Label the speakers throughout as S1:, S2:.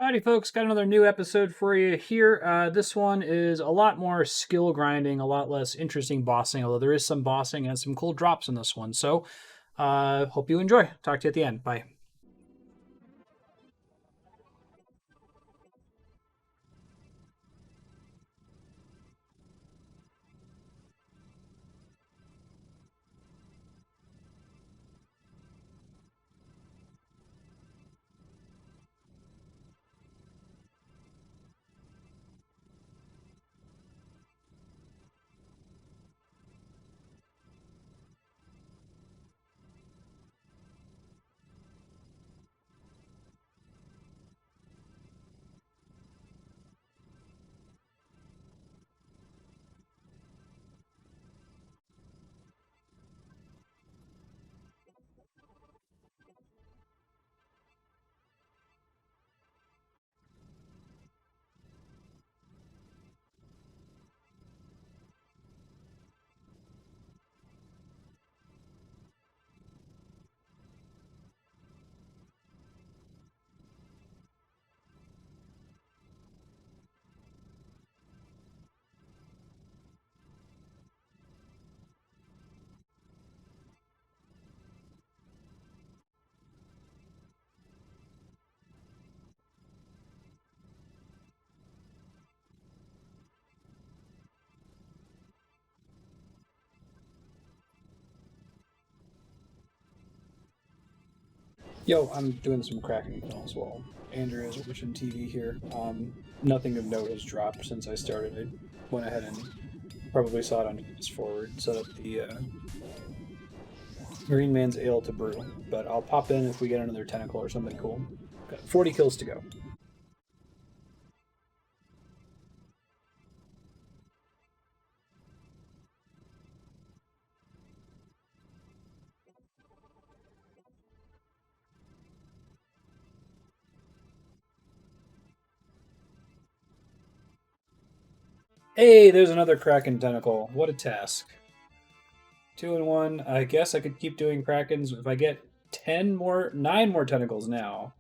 S1: Howdy, folks. Got another new episode for you here. This one is a lot more skill grinding, a lot less interesting bossing, although there is some bossing and some cool drops in this one. So, hope you enjoy. Talk to you at the end. Bye. Yo, I'm doing some cracking as well. Andrew is watching TV here. Nothing of note has dropped since I started. I went ahead and probably saw it on Fast Forward, set up the Green Man's Ale to brew. But I'll pop in if we get another tentacle or something cool. Got 40 kills to go. Hey, there's another Kraken tentacle. What a task. 2 and 1. I guess I could keep doing Krakens. If I get 9 more tentacles now,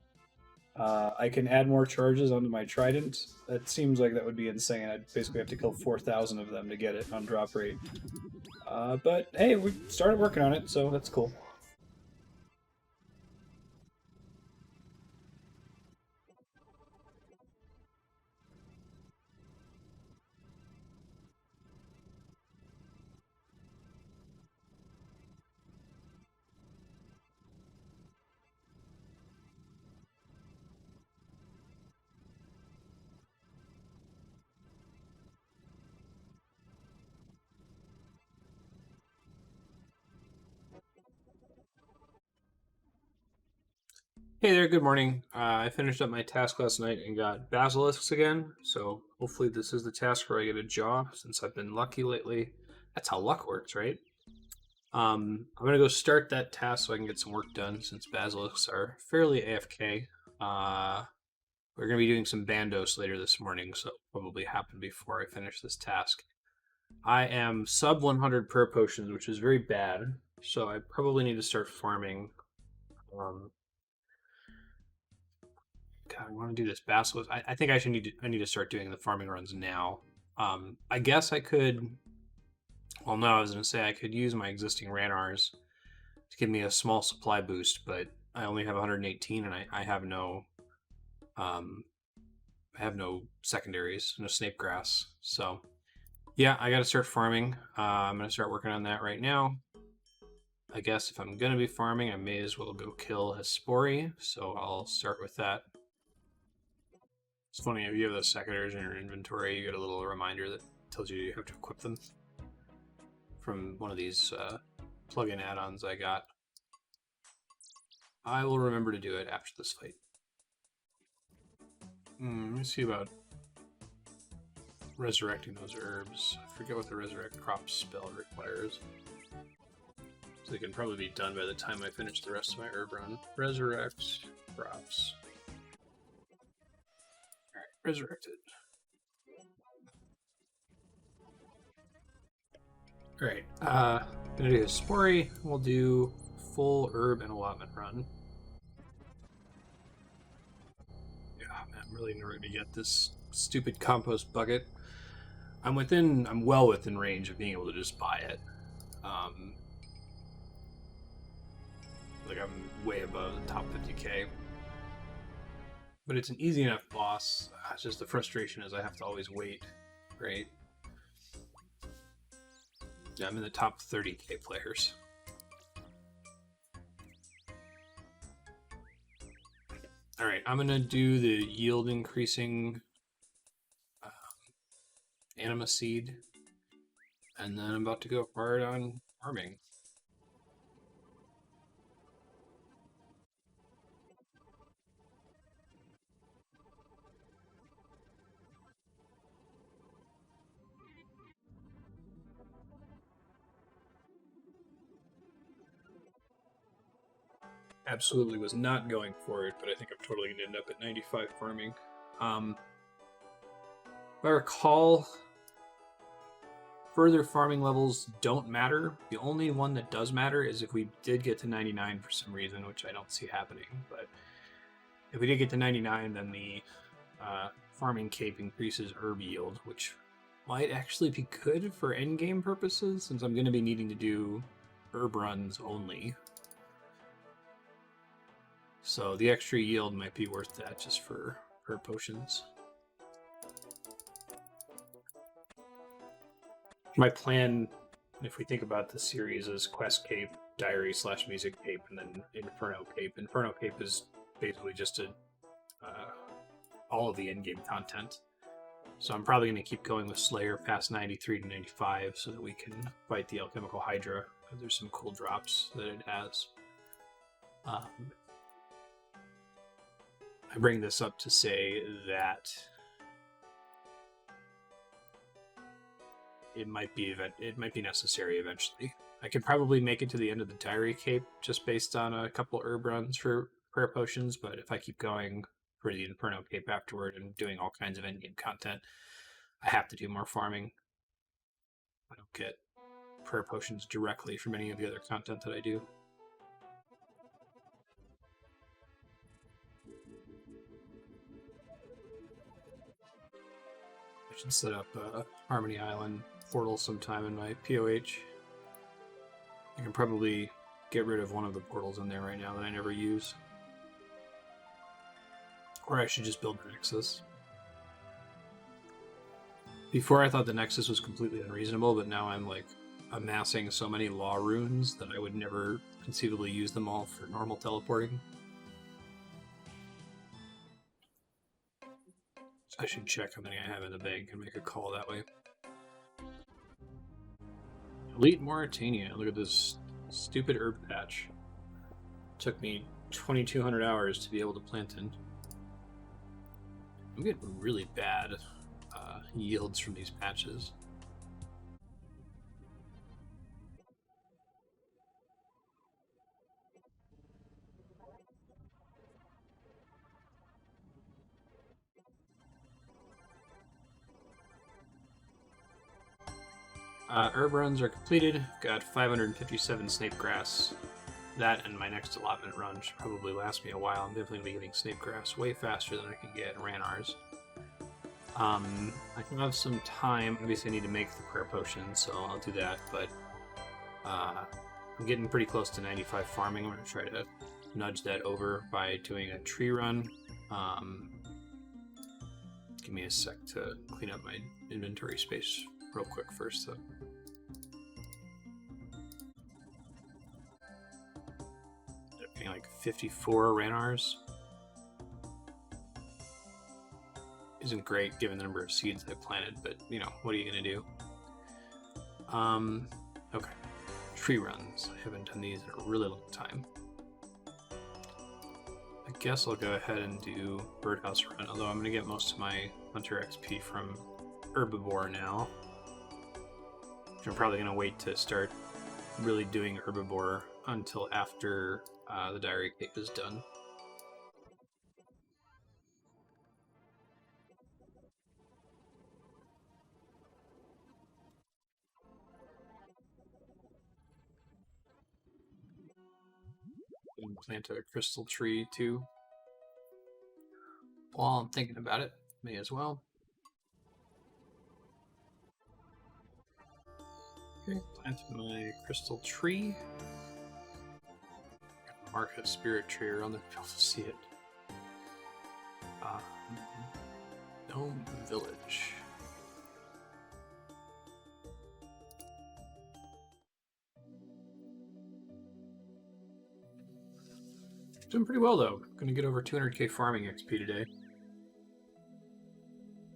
S1: I can add more charges onto my trident. That seems like that would be insane. I'd basically have to kill 4,000 of them to get it on drop rate. But hey, we started working on it, so that's cool.
S2: Hey there, good morning. I finished up my task last night and got basilisks again, so hopefully this is the task where I get a jaw, since I've been lucky lately. That's how luck works, right? I'm gonna go start that task so I can get some work done, since basilisks are fairly AFK. We're gonna be doing some bandos later this morning, so it'll probably happen before I finish this task. I am sub 100 per potions, which is very bad, so I probably need to start farming. Um, God, I want to do this basilisk. I think I need to start doing the farming runs now. I guess I could. Well, no, I was going to say I could use my existing Ranars to give me a small supply boost, but I only have 118, and I have no, um, I have no secondaries, no snape grass. So, yeah, I got to start farming. I'm going to start working on that right now. I guess if I'm going to be farming, I may as well go kill Hespori, so I'll start with that. It's funny, if you have those secondaries in your inventory, you get a little reminder that tells you have to equip them from one of these plug-in add-ons I got. I will remember to do it after this fight. Let me see about resurrecting those herbs. I forget what the resurrect crop spell requires. So they can probably be done by the time I finish the rest of my herb run. Resurrect crops. Resurrected. Alright, gonna do Hespori. We'll do full herb and allotment run. Yeah. I'm really in order to get this stupid compost bucket. I'm well within range of being able to just buy it. Like I'm way above the top 50k. But it's an easy enough boss. It's just the frustration is I have to always wait, right? Yeah, I'm in the top 30k players. All right, I'm gonna do the yield increasing anima seed, and then I'm about to go hard on farming. Absolutely was not going for it, but I think I'm totally gonna end up at 95 farming. If I recall, further farming levels don't matter. The only one that does matter is if we did get to 99 for some reason, which I don't see happening. But if we did get to 99, then the farming cape increases herb yield, which might actually be good for endgame purposes, since I'm going to be needing to do herb runs only. So the extra yield might be worth that just for herb potions. My plan, if we think about the series, is Quest Cape, Diary / Music Cape, and then Inferno Cape. Inferno Cape is basically just all of the endgame content. So I'm probably going to keep going with Slayer past 93 to 95 so that we can fight the Alchemical Hydra, because there's some cool drops that it has. I bring this up to say that it might be necessary eventually. I could probably make it to the end of the Diary Cape just based on a couple herb runs for prayer potions, but if I keep going for the Inferno Cape afterward and doing all kinds of endgame content, I have to do more farming. I don't get prayer potions directly from any of the other content that I do. I should set up a Harmony Island portal sometime in my POH. I can probably get rid of one of the portals in there right now that I never use. Or I should just build a Nexus. Before I thought the Nexus was completely unreasonable, but now I'm like amassing so many law runes that I would never conceivably use them all for normal teleporting. So I should check how many I have in the bank and make a call that way. Elite Mauritania. Look at this stupid herb patch. Took me 2,200 hours to be able to plant in. I'm getting really bad yields from these patches. Herb runs are completed. Got 557 snape grass. That and my next allotment run should probably last me a while. I'm definitely going to be getting snape grass way faster than I can get ranars. I can have some time. Obviously, I need to make the prayer potion, so I'll do that. But I'm getting pretty close to 95 farming. I'm going to try to nudge that over by doing a tree run. Give me a sec to clean up my inventory space real quick first, though. Getting like 54 ranars. Isn't great given the number of seeds I planted, but you know, what are you gonna do? Okay. Tree runs. I haven't done these in a really long time. I guess I'll go ahead and do Birdhouse Run, although I'm gonna get most of my Hunter XP from Herbivore now. I'm probably gonna wait to start really doing Herbivore until after the Diary Cape is done. And plant a crystal tree too. While I'm thinking about it, may as well. Okay, plant my crystal tree. Mark a spirit tree around the field to see it. Gnome Village. Doing pretty well though. Gonna get over 200k farming XP today.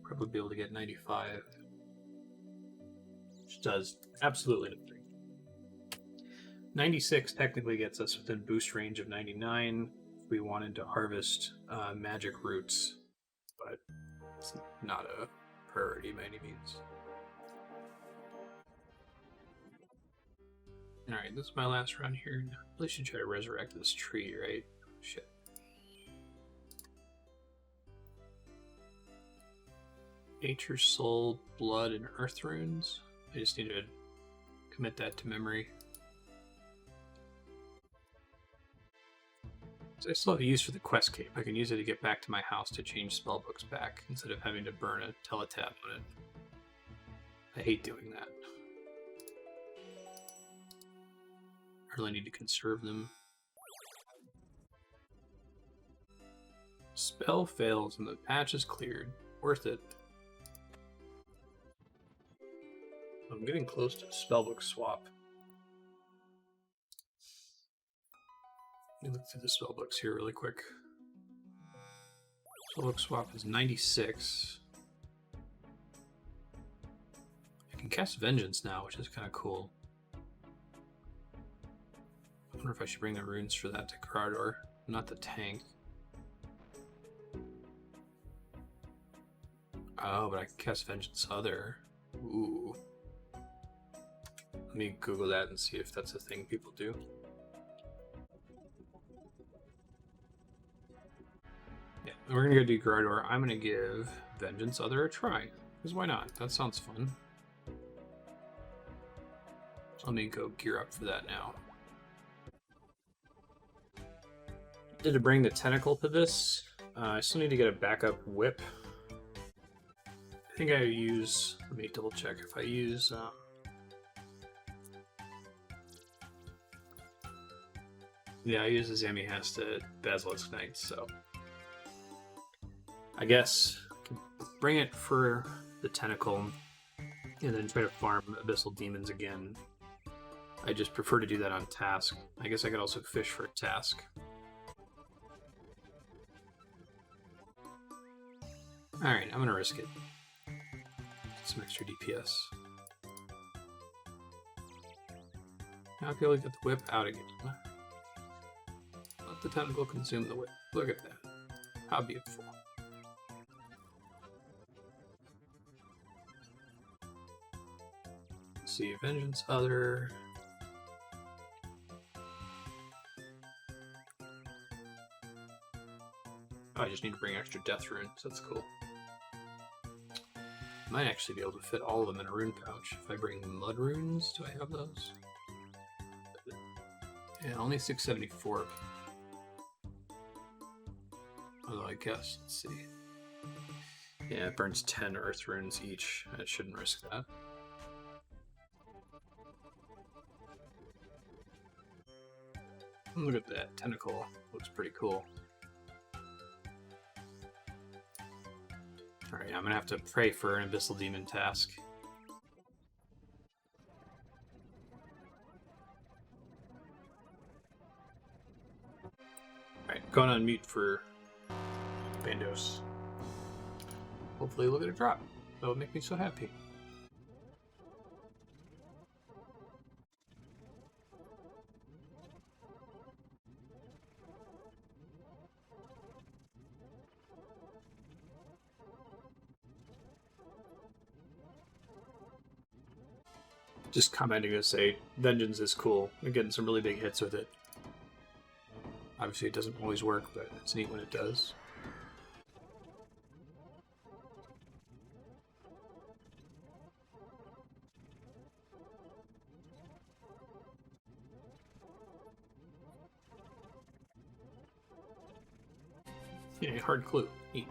S2: Probably be able to get 95. Which does absolutely nothing. 96 technically gets us within boost range of 99 if we wanted to harvest magic roots, but it's not a priority by any means. Alright, this is my last run here. I really should try to resurrect this tree, right? Shit. Nature, Soul, Blood, and Earth Runes. I just need to commit that to memory. So I still have a use for the quest cape. I can use it to get back to my house to change spellbooks back instead of having to burn a teletap on it. I hate doing that. I really need to conserve them. Spell fails and the patch is cleared. Worth it. I'm getting close to Spellbook Swap. Let me look through the spellbooks here really quick. Spellbook Swap is 96. I can cast Vengeance now, which is kind of cool. I wonder if I should bring the runes for that to Corridor, not the tank. Oh, but I can cast Vengeance Other. Ooh. Let me Google that and see if that's a thing people do. Yeah, we're gonna go do Corridor. I'm gonna give Vengeance Other a try. Because why not? That sounds fun. So let me go gear up for that now. Did to bring the tentacle to this. I still need to get a backup whip. I think I use, let me double check if I use, yeah, I use the Zamihasta Basilisk Knight, so I guess I can bring it for the tentacle and then try to farm Abyssal Demons again. I just prefer to do that on task. I guess I could also fish for a task. Alright, I'm gonna risk it. Get some extra DPS. Now I'll be able to get the whip out again. Let the tentacle consume the whip. Look at that. How beautiful. Let's see, Vengeance Other. Oh, I just need to bring extra death runes. That's cool. Might actually be able to fit all of them in a rune pouch. If I bring mud runes, do I have those? Yeah, only 674. Although I guess, let's see. Yeah, it burns 10 earth runes each. I shouldn't risk that. Look at that tentacle. Looks pretty cool. Alright, I'm gonna have to pray for an Abyssal Demon task. Alright, going on mute for Bandos. Hopefully we'll get a drop. That would make me so happy. Just commenting to say, Vengeance is cool. We're getting some really big hits with it. Obviously it doesn't always work, but it's neat when it does. Yeah, hard clue. Neat.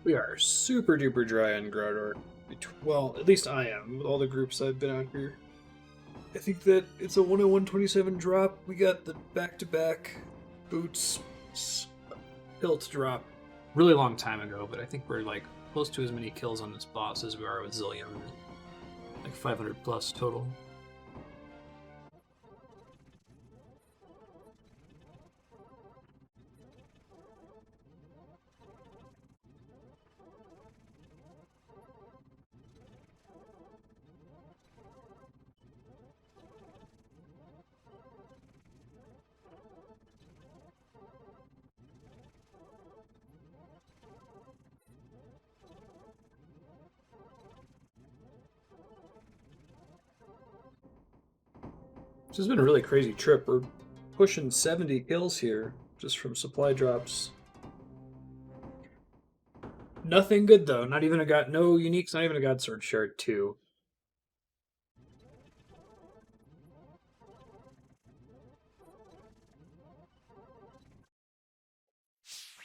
S1: We are super duper dry on Groudor. Well, at least I am, with all the groups I've been on here. I think that it's a 101.27 drop. We got the back-to-back boots hilt drop.
S2: Really long time ago, but I think we're like close to as many kills on this boss as we are with Zillion. Like 500 plus total.
S1: This has been a really crazy trip. We're pushing 70 kills here, just from supply drops. Nothing good though. Not even no uniques. Not even a God Sword Shard 2.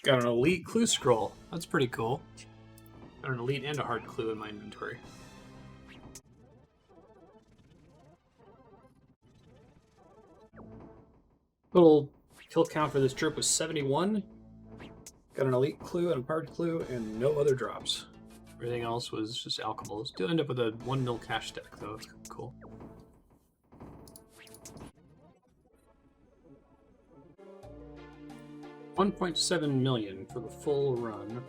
S2: Got an elite clue scroll. That's pretty cool. Got an elite and a hard clue in my inventory.
S1: Total kill count for this trip was 71. Got an elite clue and a hard clue and no other drops.
S2: Everything else was just alchemals. Did end up with a 1 mil cash stack though. That's cool. $1.7 million for the full run.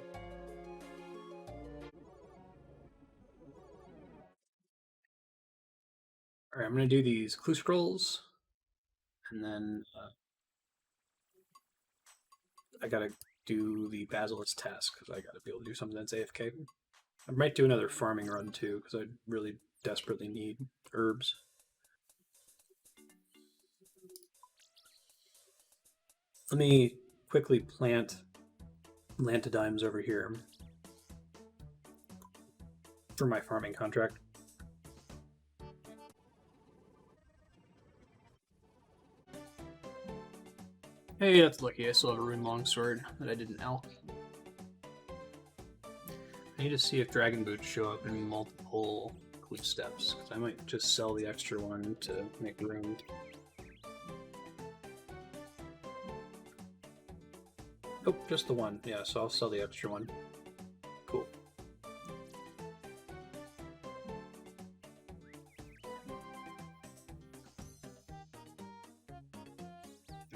S1: All right, I'm going to do these clue scrolls, and then I got to do the Basilisk Task, because I got to be able to do something that's AFK. I might do another farming run, too, because I really desperately need herbs. Let me quickly plant Lantidimes over here for my farming contract.
S2: Hey, that's lucky. I still have a rune longsword that I didn't elk. I need to see if dragon boots show up in multiple clue steps, because I might just sell the extra one to make room.
S1: Nope, just the one. Yeah, so I'll sell the extra one. Cool.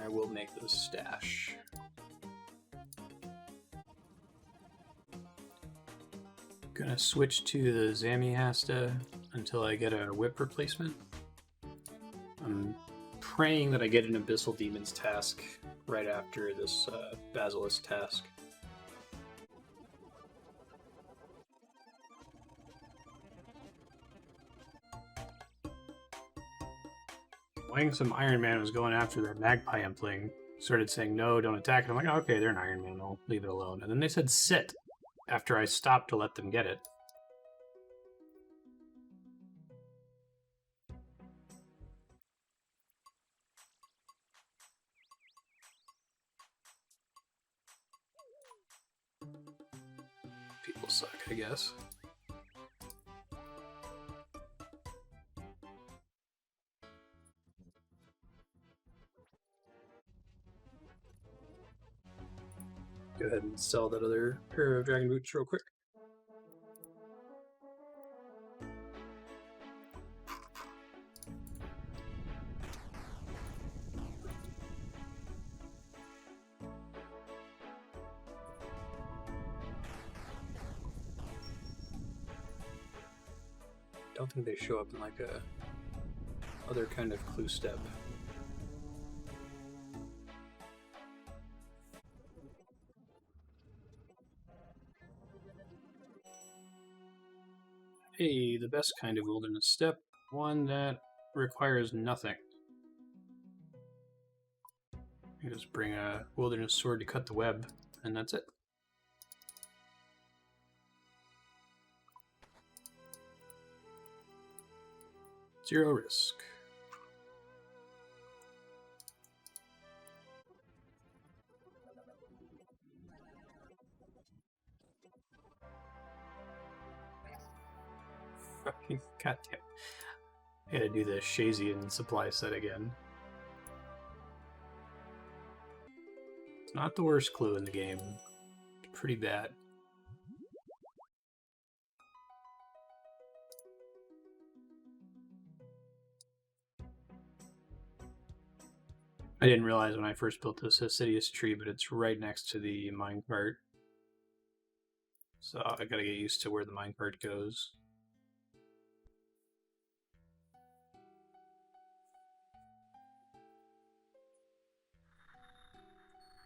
S1: I will make this stash.
S2: Gonna switch to the Zamiasta until I get a whip replacement.
S1: I'm praying that I get an Abyssal Demon's task right after this Basilisk task.
S2: Playing some Iron Man was going after that magpie impling. Started saying no, don't attack it. I'm like, oh, okay, they're an Iron Man, I'll leave it alone. And then they said sit after I stopped to let them get it. People suck, I guess. Go ahead and sell that other pair of dragon boots real quick. I don't think they show up in like a other kind of clue step. Hey, the best kind of wilderness step, one that requires nothing. You just bring a wilderness sword to cut the web, and that's it. Zero risk. Fucking goddamn. I gotta do the Shazian supply set again. It's not the worst clue in the game. It's pretty bad. I didn't realize when I first built this Assidious tree, but it's right next to the minecart. So I gotta get used to where the minecart goes.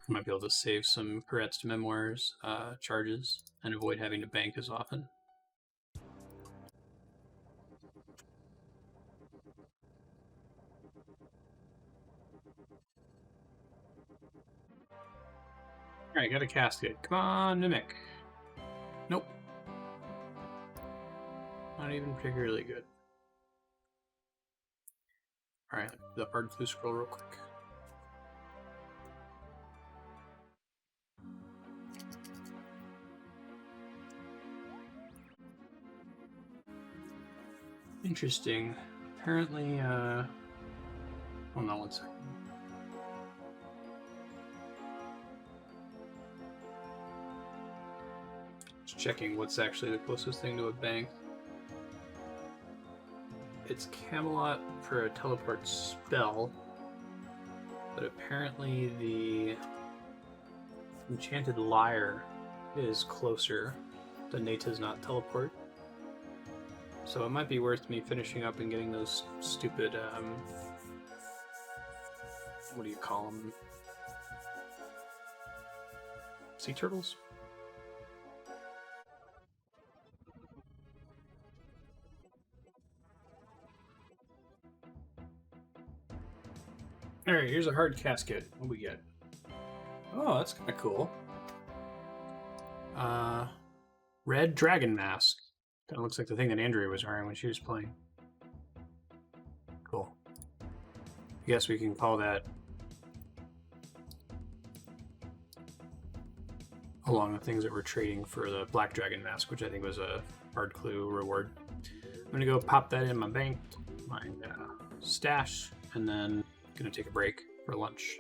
S2: I might be able to save some Kourend's memoirs charges and avoid having to bank as often. Alright, got a casket. Come on, Mimic. Nope. Not even particularly good. Alright, the hard clue scroll real quick. Interesting. Apparently, hold on one second. Just checking what's actually the closest thing to a bank. It's Camelot for a teleport spell, but apparently the Enchanted Lyre is closer. The Nata's not teleport. So it might be worth me finishing up and getting those stupid, what do you call them? Sea turtles? Alright, here's a hard casket. What do we get? Oh, that's kind of cool. Red dragon mask. Kind of looks like the thing that Andrea was wearing when she was playing. Cool. I guess we can call that along the things that we're trading for the black dragon mask, which I think was a hard clue reward. I'm gonna go pop that in my bank, my stash, and then gonna take a break for lunch.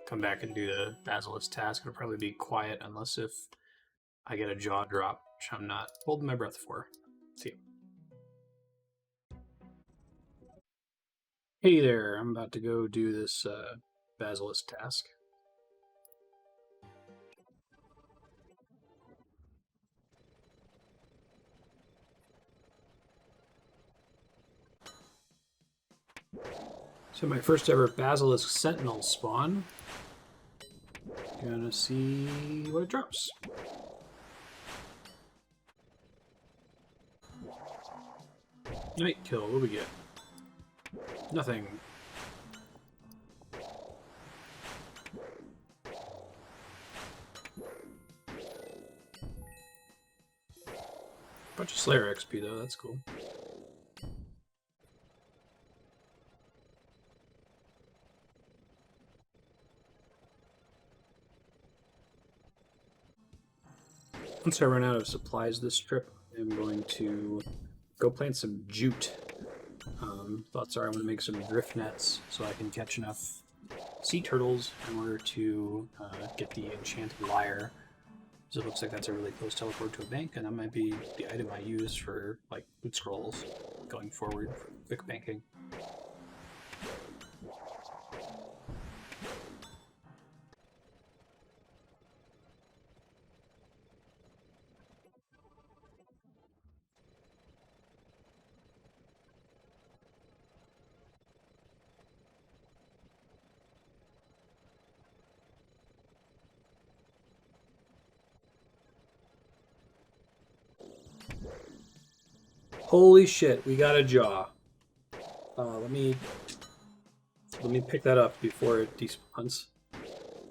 S2: Come back and do the Basilisk Task. It'll probably be quiet unless if I get a jaw drop, which I'm not holding my breath for. See you. Hey there, I'm about to go do this Basilisk Task. So my first ever Basilisk Sentinel spawn. Gonna see what it drops. Night kill, what do we get? Nothing. Bunch of Slayer XP though, that's cool. Once I run out of supplies this trip, I'm going to go plant some jute. Thoughts are I want to make some drift nets so I can catch enough sea turtles in order to get the enchanted lyre. So it looks like that's a really close teleport to a bank, and that might be the item I use for like loot scrolls going forward for quick banking. Holy shit, we got a jaw. Let me pick that up before it despawns.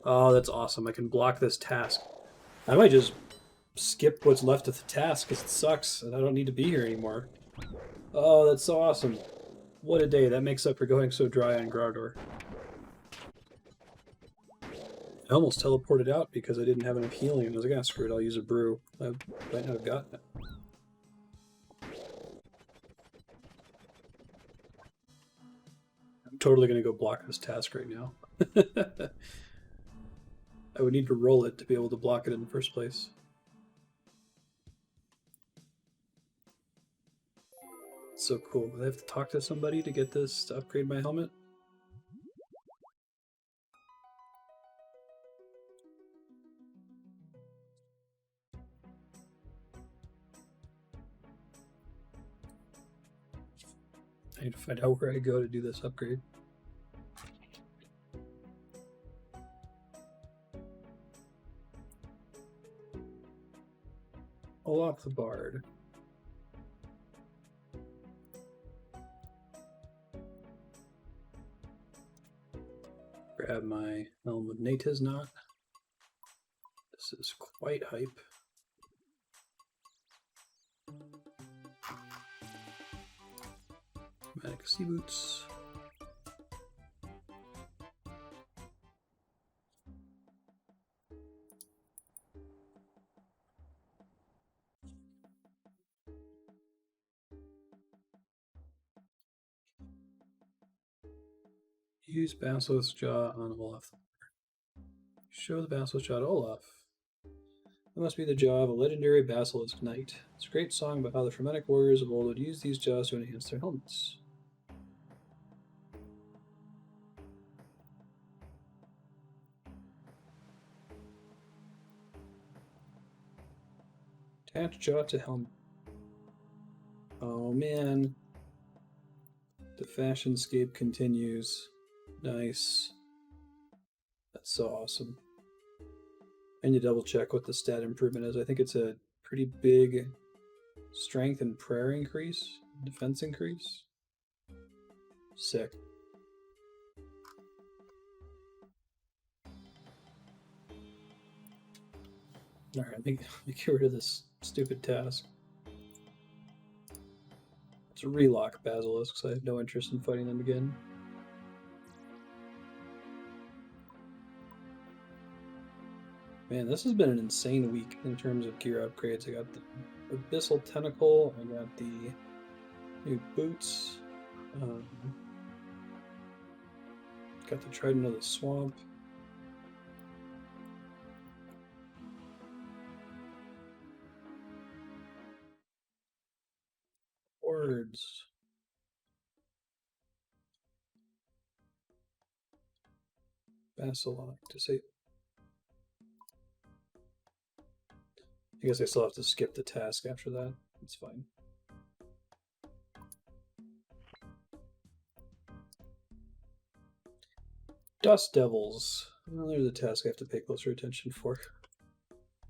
S2: Oh, that's awesome. I can block this task. I might just skip what's left of the task because it sucks and I don't need to be here anymore. Oh, that's so awesome. What a day. That makes up for going so dry on Grardor. I almost teleported out because I didn't have enough healing. I was like, ah, screw it, I'll use a brew. I might not have gotten it. I'm totally going to go block this task right now. I would need to roll it to be able to block it in the first place. It's so cool. Do I have to talk to somebody to get this to upgrade my helmet? I need to find out where I go to do this upgrade. Olaf the Bard. Grab my Helm of Natiz Knot. This is quite hype. Chromatic Sea Boots. Use Basilisk Jaw on Olaf. Show the Basilisk Jaw to Olaf. That must be the jaw of a legendary Basilisk Knight. It's a great song about how the Fremennik warriors of old would use these jaws to enhance their helmets. Attach jaw to helmet. Oh man. The fashionscape continues. Nice. That's so awesome. I need to double check what the stat improvement is. I think it's a pretty big strength and prayer increase, defense increase. Sick. Alright, let me get rid of this stupid task. Let's relock basilisks. I have no interest in fighting them again. Man, this has been an insane week in terms of gear upgrades. I got the Abyssal Tentacle, I got the new boots, got the Trident of the Swamp. Words. Basilisk to say. I guess I still have to skip the task after that. It's fine. Dust Devils. Well, there's a task I have to pay closer attention for.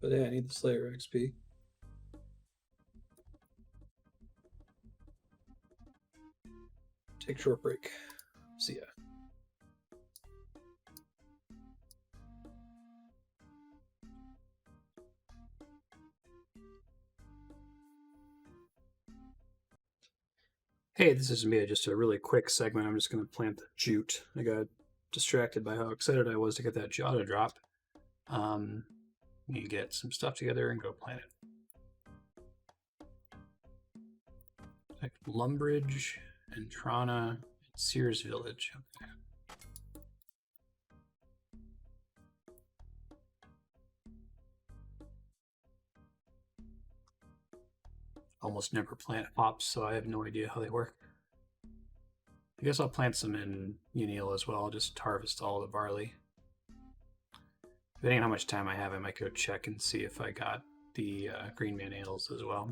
S2: But yeah, I need the Slayer XP. Take short break. See ya. Hey, this is me. Just a really quick segment. I'm just going to plant the jute. I got distracted by how excited I was to get that jaw to drop. You get some stuff together and go plant it. Like Lumbridge, Entrana, Sears Village. Okay. Almost never plant hops, so I have no idea how they work. I guess I'll plant some in Unil as well, just harvest all the barley. Depending on how much time I have, I might go check and see if I got the Green Man Ales as well.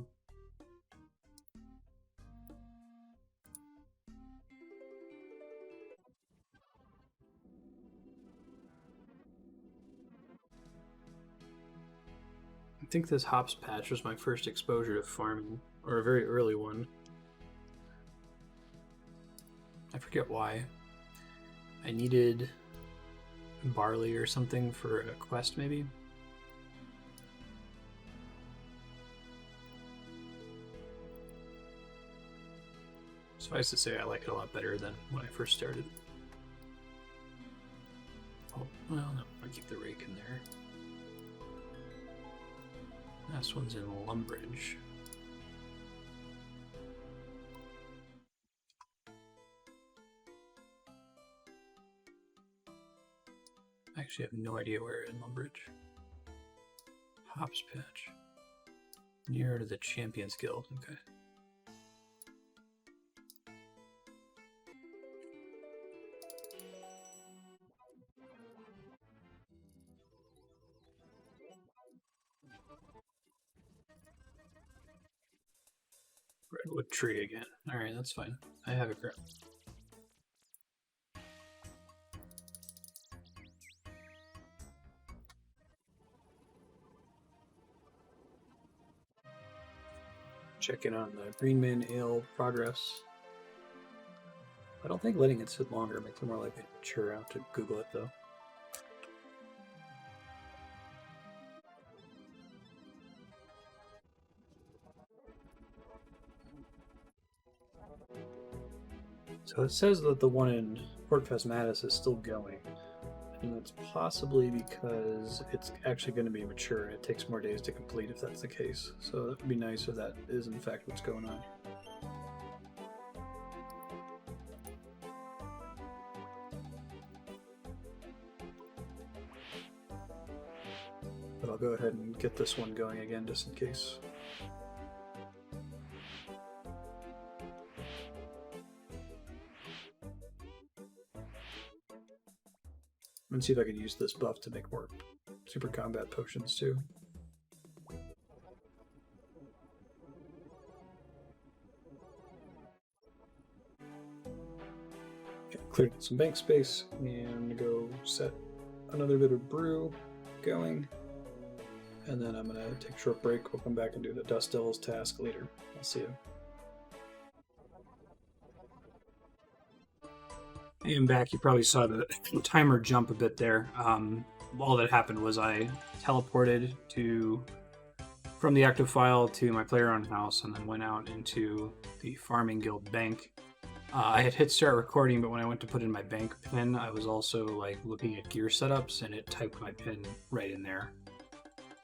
S2: I think this hops patch was my first exposure to farming, or a very early one. I forget why. I needed barley or something for a quest, maybe? Suffice to say, I like it a lot better than when I first started. Oh, well, no, I'll keep the rake in there. Last one's in Lumbridge. I actually have no idea where in Lumbridge. Hops patch. Near to the Champions Guild, okay. Redwood tree again. Alright, that's fine. I have it grown. Checking on the Green Man Ale progress. I don't think letting it sit longer makes it more likely to mature. I'll have to Google it though. So it says that the one in Port Phasmatis is still going. And that's possibly because it's actually going to be mature and it takes more days to complete if that's the case. So that would be nice if that is in fact what's going on. But I'll go ahead and get this one going again just in case. And see if I can use this buff to make more super combat potions too. Okay, cleared some bank space and go set another bit of brew going. And then I'm going to take a short break. We'll come back and do the Dust Devil's task later. I'll see you. And back, you probably saw the timer jump a bit there. All that happened was I teleported from the active file to my player-owned house and then went out into the Farming Guild bank. I had hit start recording, but when I went to put in my bank pin, I was also like looking at gear setups, and it typed my pin right in there.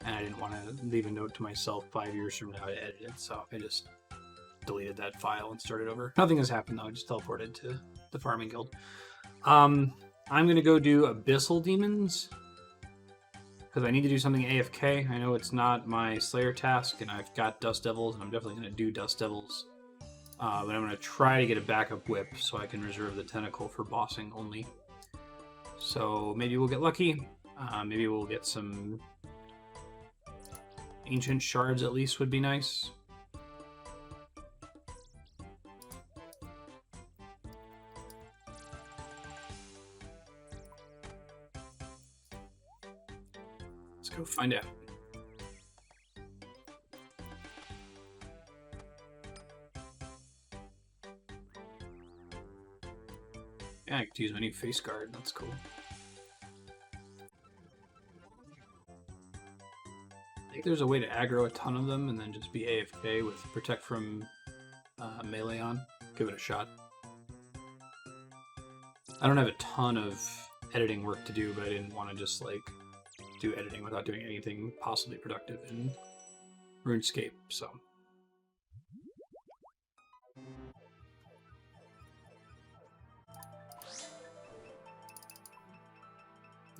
S2: And I didn't want to leave a note to myself 5 years from now to edit it, so I just deleted that file and started over. Nothing has happened though, I just teleported to the Farming Guild. I'm going to go do Abyssal Demons, because I need to do something AFK. I know it's not my Slayer task, and I've got Dust Devils, and I'm definitely going to do Dust Devils. But I'm going to try to get a backup whip so I can reserve the tentacle for bossing only. So maybe we'll get lucky. Maybe we'll get some ancient shards at least would be nice. Let's go find out. Yeah, I could use my new face guard. That's cool. I think there's a way to aggro a ton of them and then just be AFK with Protect from melee on. Give it a shot. I don't have a ton of editing work to do, but I didn't want to just like do editing without doing anything possibly productive in RuneScape, so.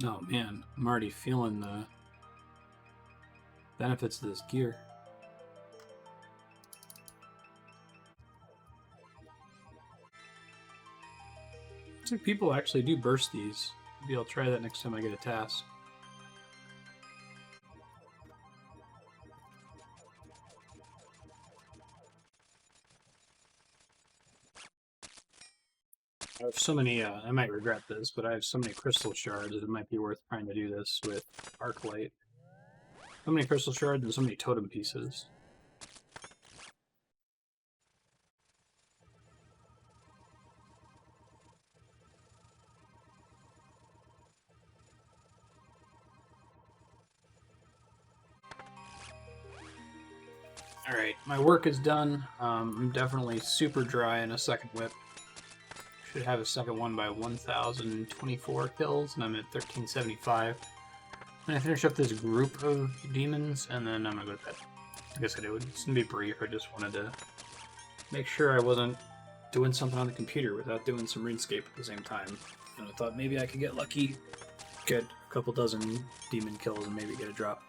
S2: Oh man, I'm already feeling the benefits of this gear. Looks like people actually do burst these. Maybe I'll try that next time I get a task. I have so many, I might regret this, but I have so many crystal shards that it might be worth trying to do this with Arclight. So many crystal shards and so many totem pieces. Alright, my work is done. I'm definitely super dry in a second whip. Should have a second one by 1,024 kills, and I'm at 1,375. I'm gonna finish up this group of demons, and then I'm gonna go to bed. I guess it's gonna be brief. I just wanted to make sure I wasn't doing something on the computer without doing some RuneScape at the same time. And I thought maybe I could get lucky, get a couple dozen demon kills, and maybe get a drop.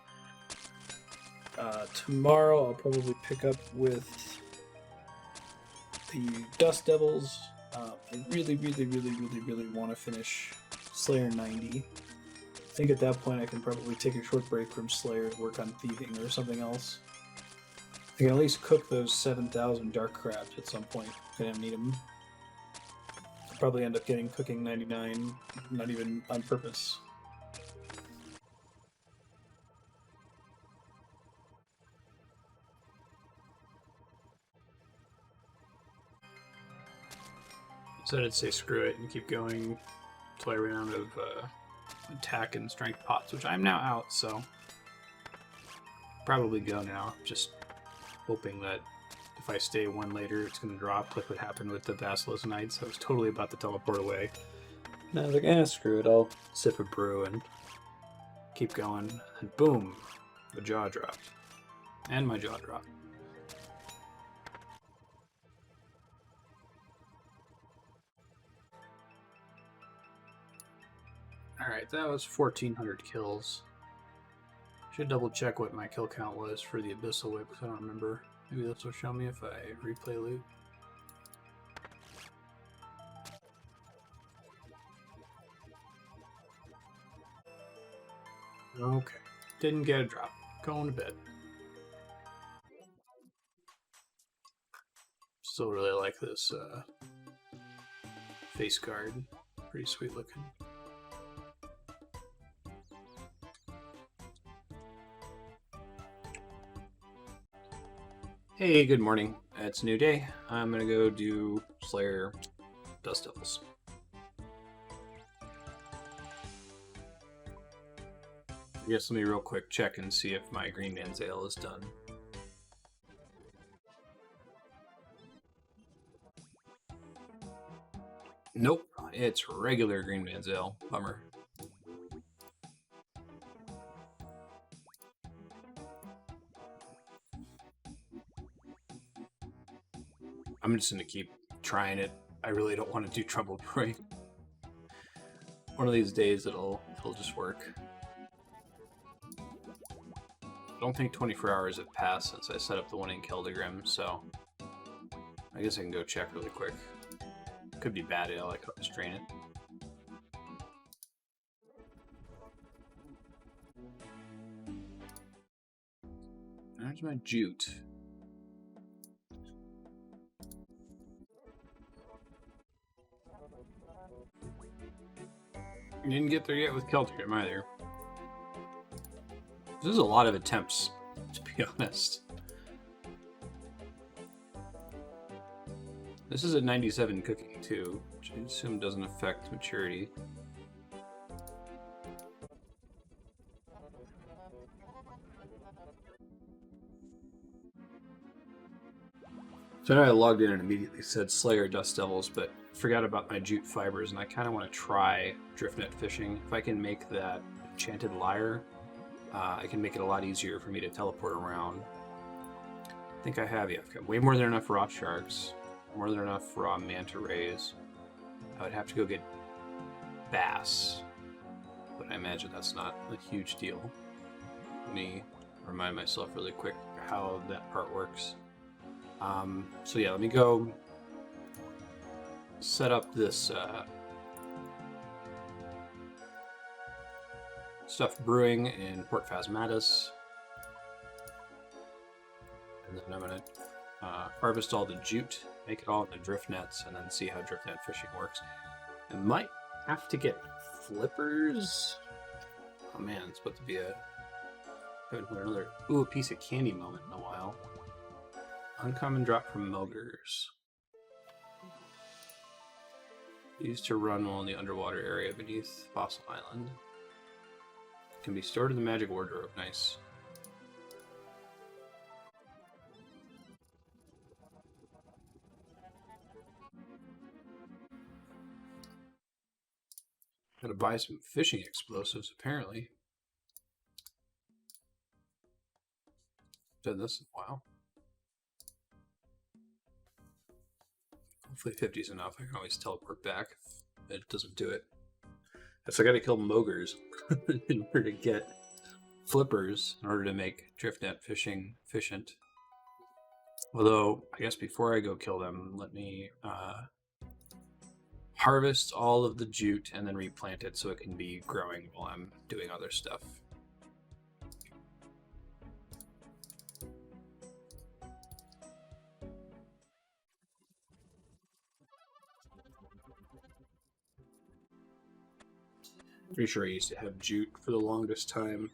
S2: Tomorrow I'll probably pick up with the Dust Devils. I really want to finish Slayer 90. I think at that point I can probably take a short break from Slayer and work on thieving or something else. I can at least cook those 7,000 dark crabs at some point. I'm gonna need them. I'll probably end up getting cooking 99, not even on purpose. So I'd say screw it and keep going till I ran out of attack and strength pots, which I'm now out, so probably go now. Just hoping that if I stay one later, it's going to drop like what happened with the Basilisk Knights. I was totally about to teleport away. And I was like, screw it, I'll sip a brew and keep going. And boom, the jaw dropped. And my jaw dropped. Alright, that was 1,400 kills. Should double check what my kill count was for the Abyssal Whip, because I don't remember. Maybe this will show me if I replay loot. Okay, didn't get a drop. Going to bed. Still really like this face guard. Pretty sweet looking. Hey, good morning. It's a new day. I'm gonna go do Slayer Dust Devils. I guess let me real quick check and see if my Green Man's Ale is done. Nope, it's regular Green Man's Ale. Bummer. I'm just gonna keep trying it. I really don't want to do Trouble Break. One of these days it'll just work. I don't think 24 hours have passed since I set up the one in Keldegrim, so I guess I can go check really quick. Could be bad ale, I could always drain it. There's my jute. You didn't get there yet with Keldegrim either. This is a lot of attempts, to be honest. This is at 97 cooking too, which I assume doesn't affect maturity. So now I logged in and immediately said Slayer Dust Devils, but forgot about my jute fibers, and I kind of want to try driftnet fishing. If I can make that enchanted lyre, I can make it a lot easier for me to teleport around. I think I have, yeah, I've got way more than enough raw sharks, more than enough raw manta rays. I would have to go get bass, but I imagine that's not a huge deal. Let me remind myself really quick how that part works. So yeah, let me go set up this stuff brewing in Port Phasmatis. And then I'm going to harvest all the jute, make it all into drift nets, and then see how drift net fishing works. I might have to get flippers. Oh man, it's about to be a... haven't put another... Ooh, a piece of candy moment in a while. Uncommon drop from Mogers. Used to run while in the underwater area beneath Fossil Island. Can be stored in the magic wardrobe. Nice. Gotta buy some fishing explosives, apparently. Done this in a while. Hopefully 50 is enough. I can always teleport back if it doesn't do it. So I gotta kill Mogers in order to get flippers, in order to make drift net fishing efficient. Although, I guess before I go kill them, let me harvest all of the jute and then replant it so it can be growing while I'm doing other stuff. Pretty sure I used to have jute for the longest time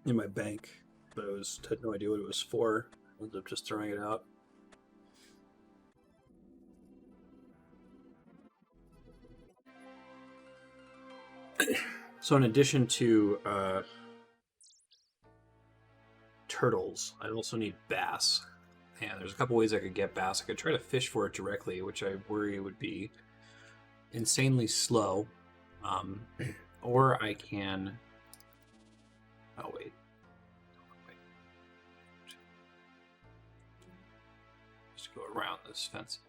S2: in my bank, but I had no idea what it was for. I ended up just throwing it out. So in addition to turtles, I also need bass. Yeah, there's a couple ways I could get bass. I could try to fish for it directly, which I worry would be insanely slow. Or I can... Oh, wait. Just go around this fence.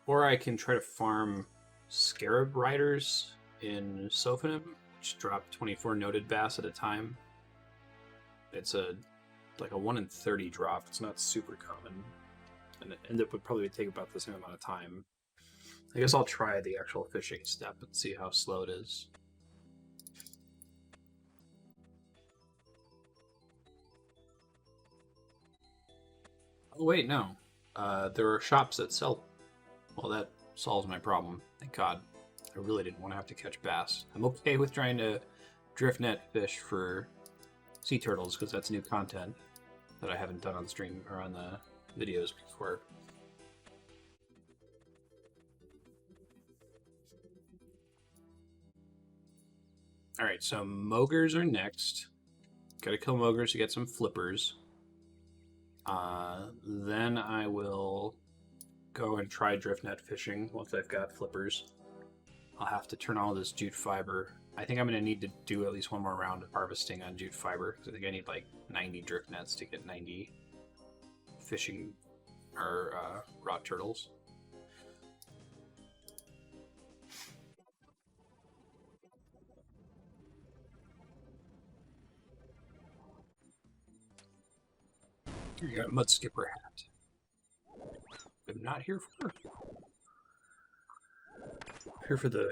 S2: Or I can try to farm scarab riders in Sophonim, which drop 24 noted bass at a time. It's like a 1 in 30 drop. It's not super common. And it would probably take about the same amount of time. I guess I'll try the actual fishing step and see how slow it is. Oh wait, no. There are shops that sell... Well, that solves my problem. Thank God. I really didn't want to have to catch bass. I'm okay with trying to drift net fish for sea turtles because that's new content that I haven't done on stream or on the videos before. Alright, so Mogers are next. Gotta kill Mogers to get some flippers. Then I will go and try drift net fishing once I've got flippers. I'll have to turn all this jute fiber. I think I'm going to need to do at least one more round of harvesting on jute fiber, because I think I need like 90 drift nets to get 90 fishing or raw turtles. You got a mud skipper hat. I'm not here for. Here for the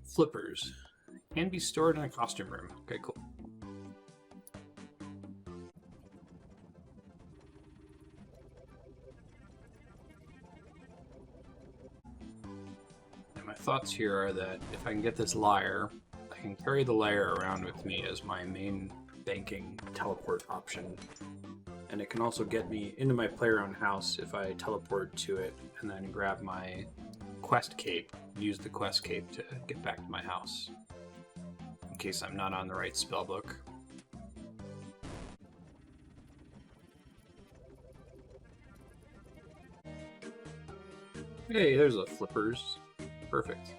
S2: flippers. Can be stored in a costume room. Okay, cool. And my thoughts here are that if I can get this lyre, I can carry the lyre around with me as my main banking teleport option. And it can also get me into my player-owned house if I teleport to it and then grab my quest cape, use the quest cape to get back to my house, in case I'm not on the right spellbook. Hey, there's a flippers. Perfect.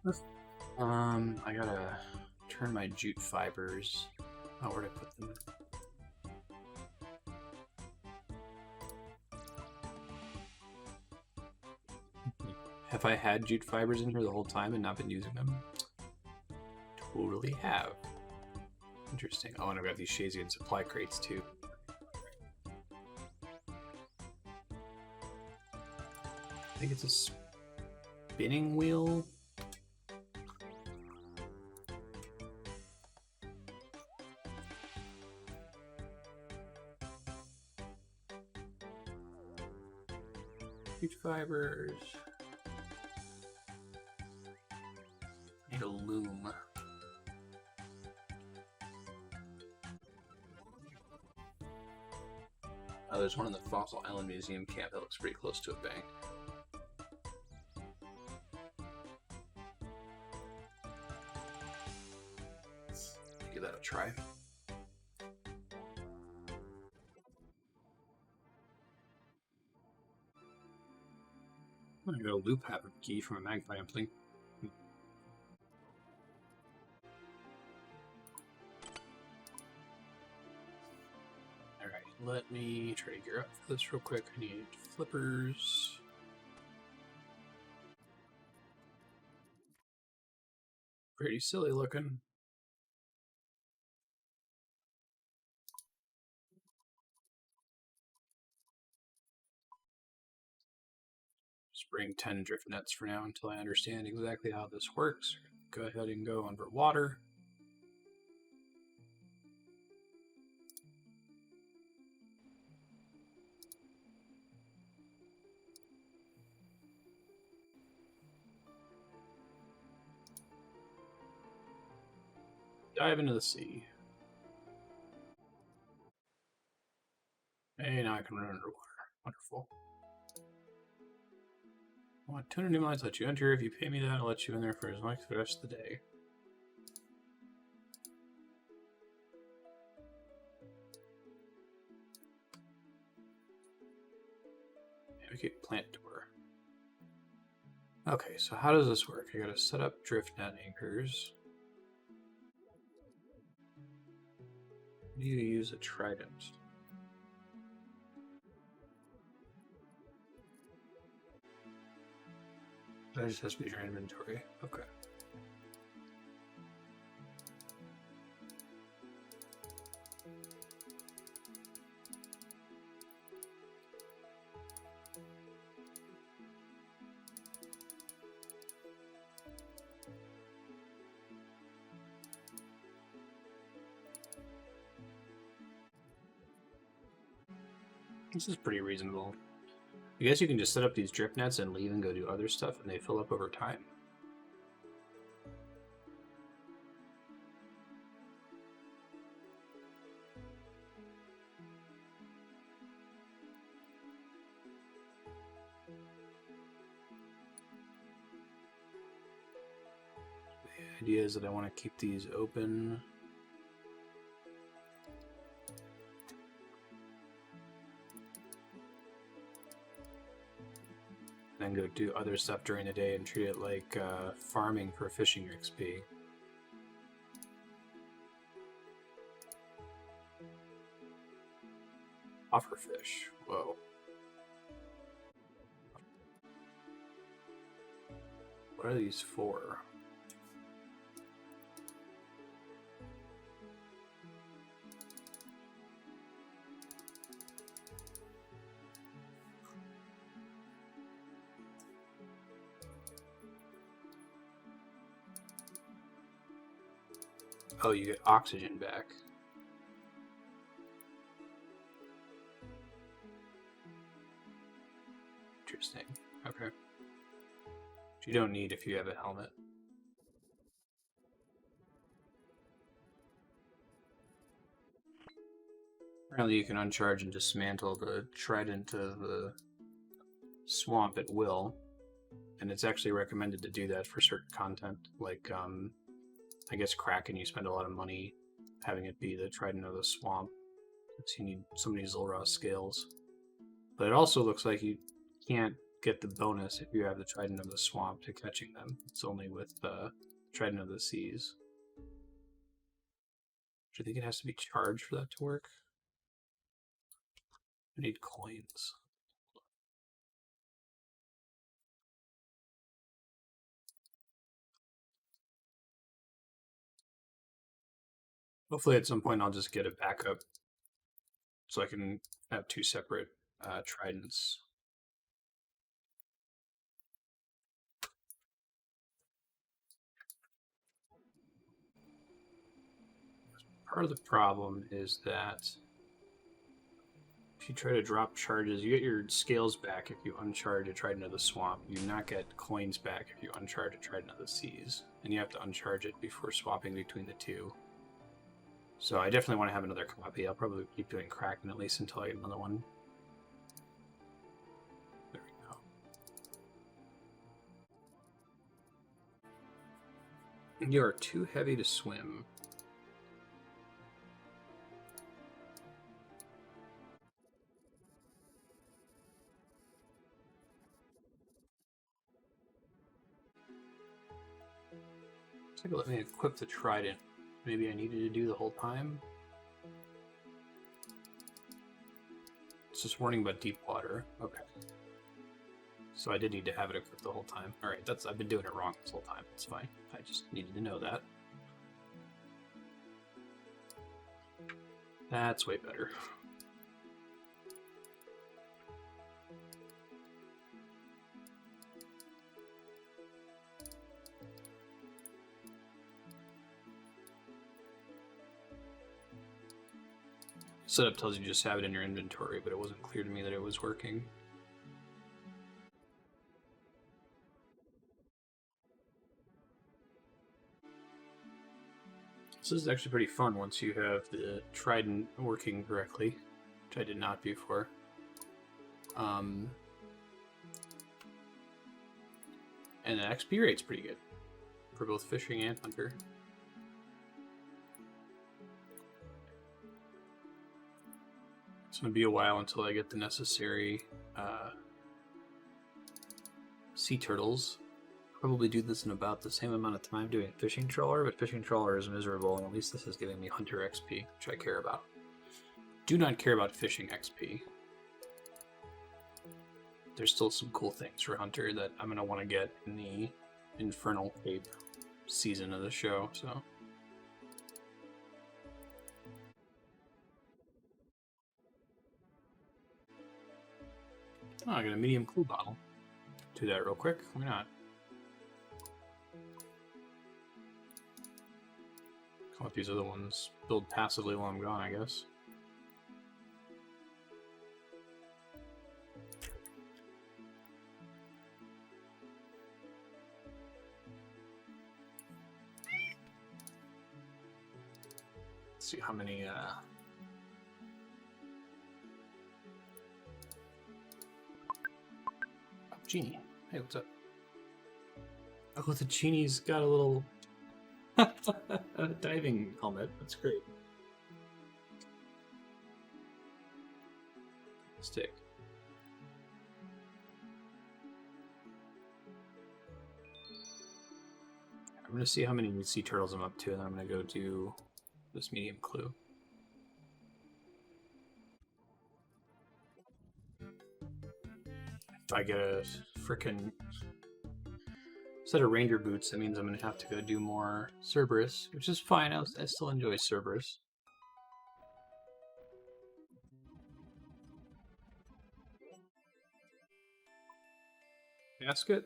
S2: I gotta turn my jute fibers. Oh, where'd I put them? Have I had jute fibers in here the whole time and not been using them? Totally have. Interesting. Oh, and I've got these Shazian supply crates too. I think it's a spinning wheel. Jute fibers. Need a loom. Oh, there's one in the Fossil Island Museum camp that looks pretty close to a bank. Give that a try. I got a loop habit key from a magpie impling. Alright, let me try to gear up for this real quick. I need flippers. Pretty silly looking. Just bring 10 drift nets for now until I understand exactly how this works. Go ahead and go underwater. Dive into the sea. Hey, now I can run underwater. Wonderful. I want 200 new mines, let you enter. If you pay me that, I'll let you in there for as much for the rest of the day. Navigate plant door. Okay, so how does this work? I gotta set up drift net anchors. I need to use a trident. That just has to be your inventory. Okay. This is pretty reasonable. I guess you can just set up these drip nets and leave and go do other stuff, and they fill up over time. The idea is that I want to keep these open. Then go do other stuff during the day and treat it like farming for fishing XP. Offer fish. Whoa. What are these for? Oh, you get oxygen back. Interesting. Okay. Which you don't need if you have a helmet. Apparently you can uncharge and dismantle the trident of the swamp at will. And it's actually recommended to do that for certain content. Like, I guess Kraken, you spend a lot of money having it be the trident of the swamp. So you need so many Zulrah scales. But it also looks like you can't get the bonus if you have the Trident of the Swamp to catching them. It's only with the Trident of the Seas. Do you think it has to be charged for that to work? I need coins. Hopefully at some point I'll just get a backup so I can have two separate tridents. Part of the problem is that if you try to drop charges, you get your scales back if you uncharge a Trident of the Swamp. You do not get coins back if you uncharge a Trident of the Seas. And you have to uncharge it before swapping between the two. So I definitely want to have another copy. I'll probably keep doing Kraken at least until I get another one. There we go. You are too heavy to swim. Let me equip the Trident. Maybe I needed to do the whole time. It's just warning about deep water. Okay. So I did need to have it equipped the whole time. Alright, I've been doing it wrong this whole time. It's fine. I just needed to know that. That's way better. Setup tells you just have it in your inventory, but it wasn't clear to me that it was working. This is actually pretty fun once you have the Trident working correctly, which I did not before. And the XP rate's pretty good for both fishing and hunter. It's going to be a while until I get the necessary sea turtles. Probably do this in about the same amount of time doing fishing trawler, but fishing trawler is miserable, and at least this is giving me hunter XP, which I care about. Do not care about fishing XP. There's still some cool things for hunter that I'm going to want to get in the Infernal Cape season of the show, so... Oh, I got a medium clue bottle. Do that real quick. Why not? I'll let these other ones build passively while I'm gone, I guess. Let's see how many, Genie. Hey, what's up? Oh, the Genie's got a little diving helmet. That's great. Stick. I'm going to see how many sea turtles I'm up to, and then I'm going to go do this medium clue. If I get a frickin' set of ranger boots, that means I'm going to have to go do more Cerberus, which is fine. I still enjoy Cerberus. Basket?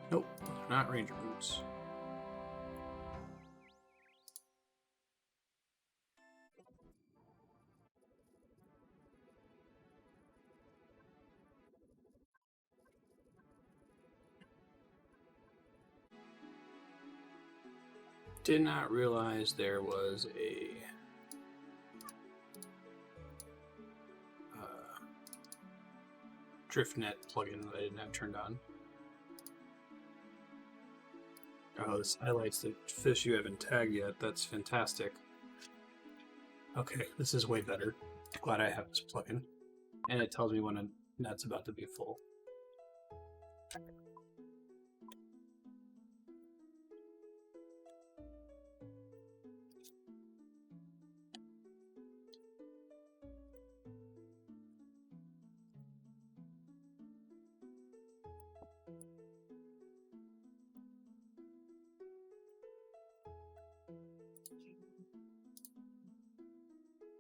S2: Nope, not ranger boots. Did not realize there was a DriftNet plugin that I didn't have turned on. Oh, this highlights the fish you haven't tagged yet. That's fantastic. Okay, this is way better. Glad I have this plugin. And it tells me when net's about to be full.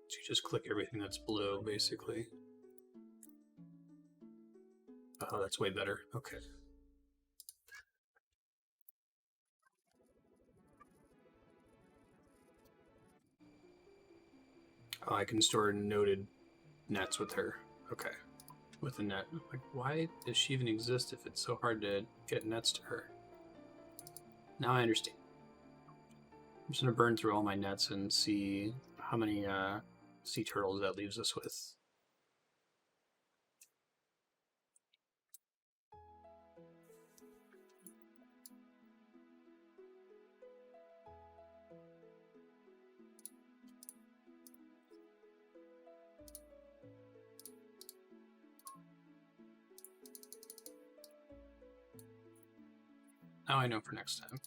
S2: So you just click everything that's blue, basically. Oh, that's way better. Okay. Oh, I can store noted nets with her. Okay. With a net. Like, why does she even exist if it's so hard to get nets to her? Now I understand. I'm just going to burn through all my nets and see how many sea turtles that leaves us with. Now I know for next time.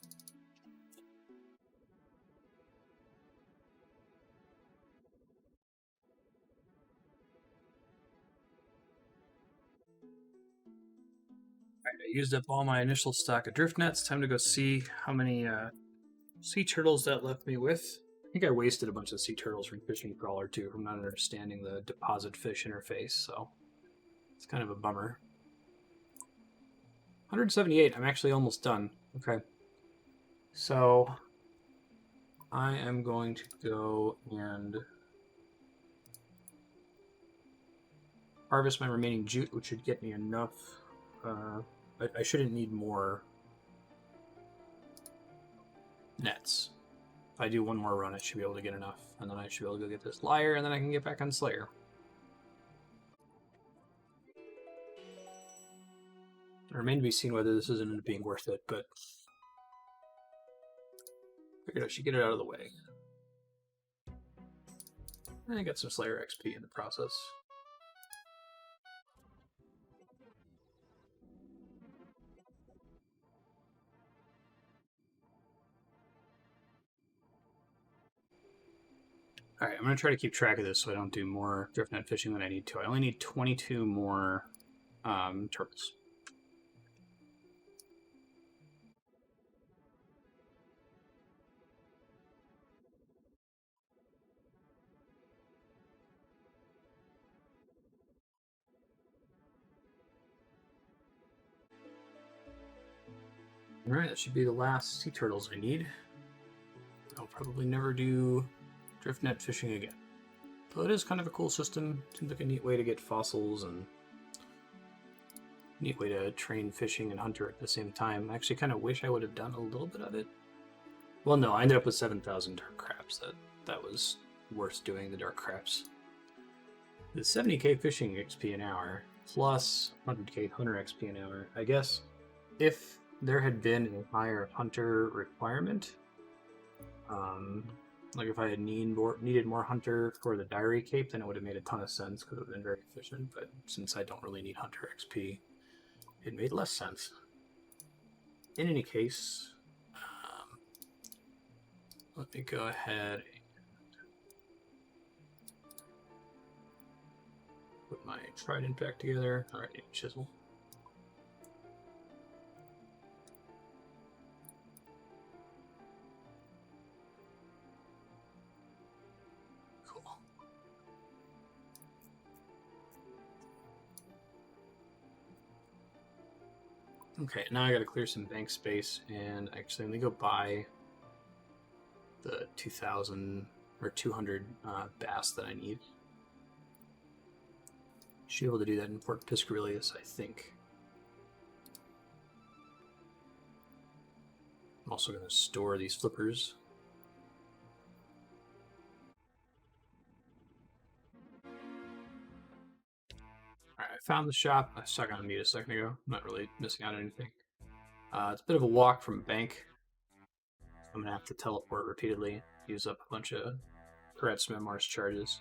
S2: Alright, I used up all my initial stock of drift nets. Time to go see how many sea turtles that left me with. I think I wasted a bunch of sea turtles from Fishing Crawler too, from not understanding the deposit fish interface, so it's kind of a bummer. 178, I'm actually almost done. Okay. So I am going to go and harvest my remaining jute, which should get me enough. I shouldn't need more nets. If I do one more run, I should be able to get enough. And then I should be able to go get this lyre, and then I can get back on Slayer. It remains to be seen whether this isn't end up being worth it, but figured I should get it out of the way. And I got some Slayer XP in the process. Alright, I'm going to try to keep track of this so I don't do more driftnet fishing than I need to. I only need 22 more turtles. Alright, that should be the last sea turtles I need. I'll probably never do driftnet fishing again. Though it is kind of a cool system. Seems like a neat way to get fossils and neat way to train fishing and hunter at the same time. I actually kind of wish I would have done a little bit of it. Well, no, I ended up with 7,000 dark craps. That was worth doing, the dark craps. The 70k fishing XP an hour plus 100k hunter XP an hour. I guess if there had been a higher hunter requirement, like if I had needed more hunter for the diary cape, then it would have made a ton of sense because it would have been very efficient. But since I don't really need hunter XP, it made less sense. In any case, let me go ahead and put my trident back together. All right, chisel. Okay, now I gotta clear some bank space, and actually let me go buy the 2,000 or 200 bass that I need. Should be able to do that in Fort Piscarius, I think. I'm also gonna store these flippers. Alright, I found the shop. I stuck on mute a second ago. I'm not really missing out on anything. It's a bit of a walk from bank. I'm gonna have to teleport repeatedly, use up a bunch of Kourend Mars charges.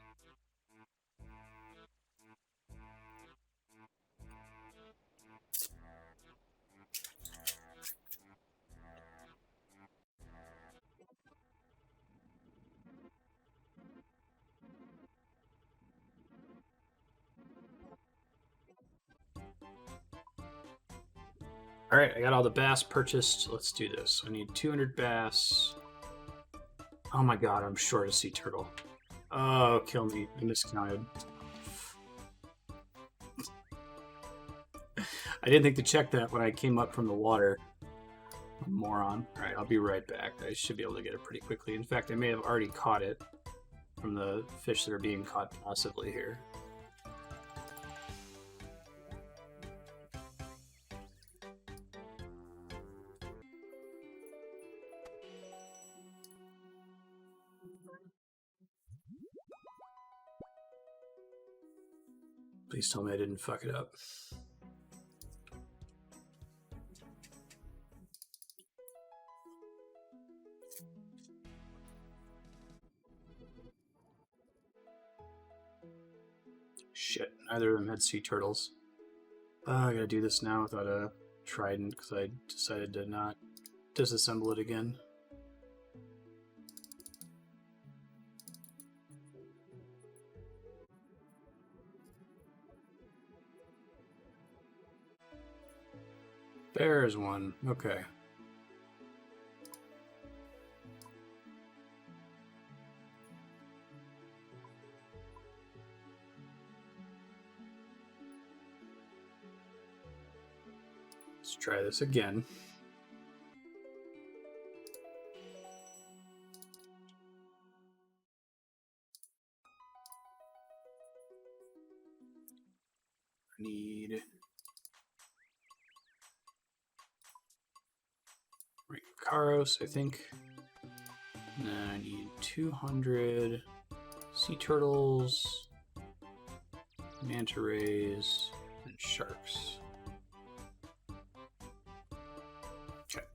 S2: Alright, I got all the bass purchased. Let's do this. I need 200 bass. Oh my god, I'm short a sea turtle. Oh, kill me. I miscounted. I didn't think to check that when I came up from the water. Moron. Alright, I'll be right back. I should be able to get it pretty quickly. In fact, I may have already caught it from the fish that are being caught passively here. Please tell me I didn't fuck it up. Shit, neither of them had sea turtles. I gotta do this now without a trident because I decided to not disassemble it again. There's one. Okay. Let's try this again. I need Karos, I think. And then I need 200 sea turtles, manta rays, and sharks. Okay.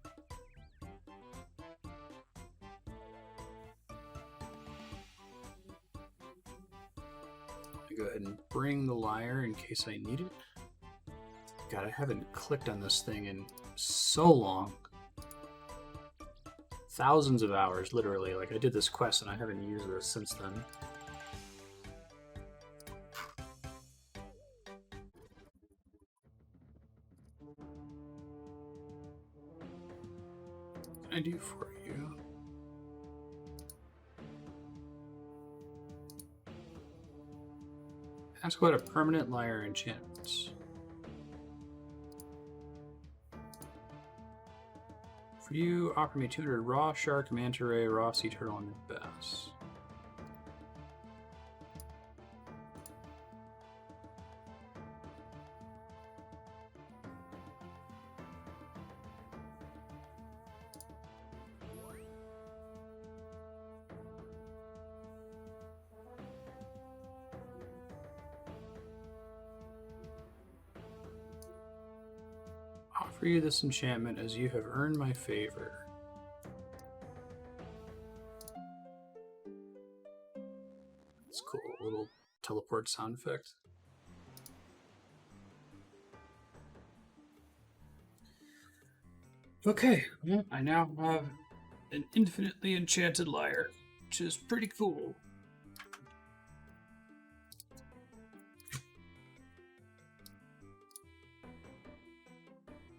S2: I'll go ahead and bring the lyre in case I need it. God, I haven't clicked on this thing in so long. Thousands of hours, literally. Like, I did this quest and I haven't used this since then. What can I do for you? Ask about a permanent lyre enchantment. For you, offer me 200 raw shark, manta ray, raw sea turtle, and bass. Offer you this enchantment as you have earned my favor. That's cool, a little teleport sound effect. Okay, well, I now have an infinitely enchanted lyre, which is pretty cool.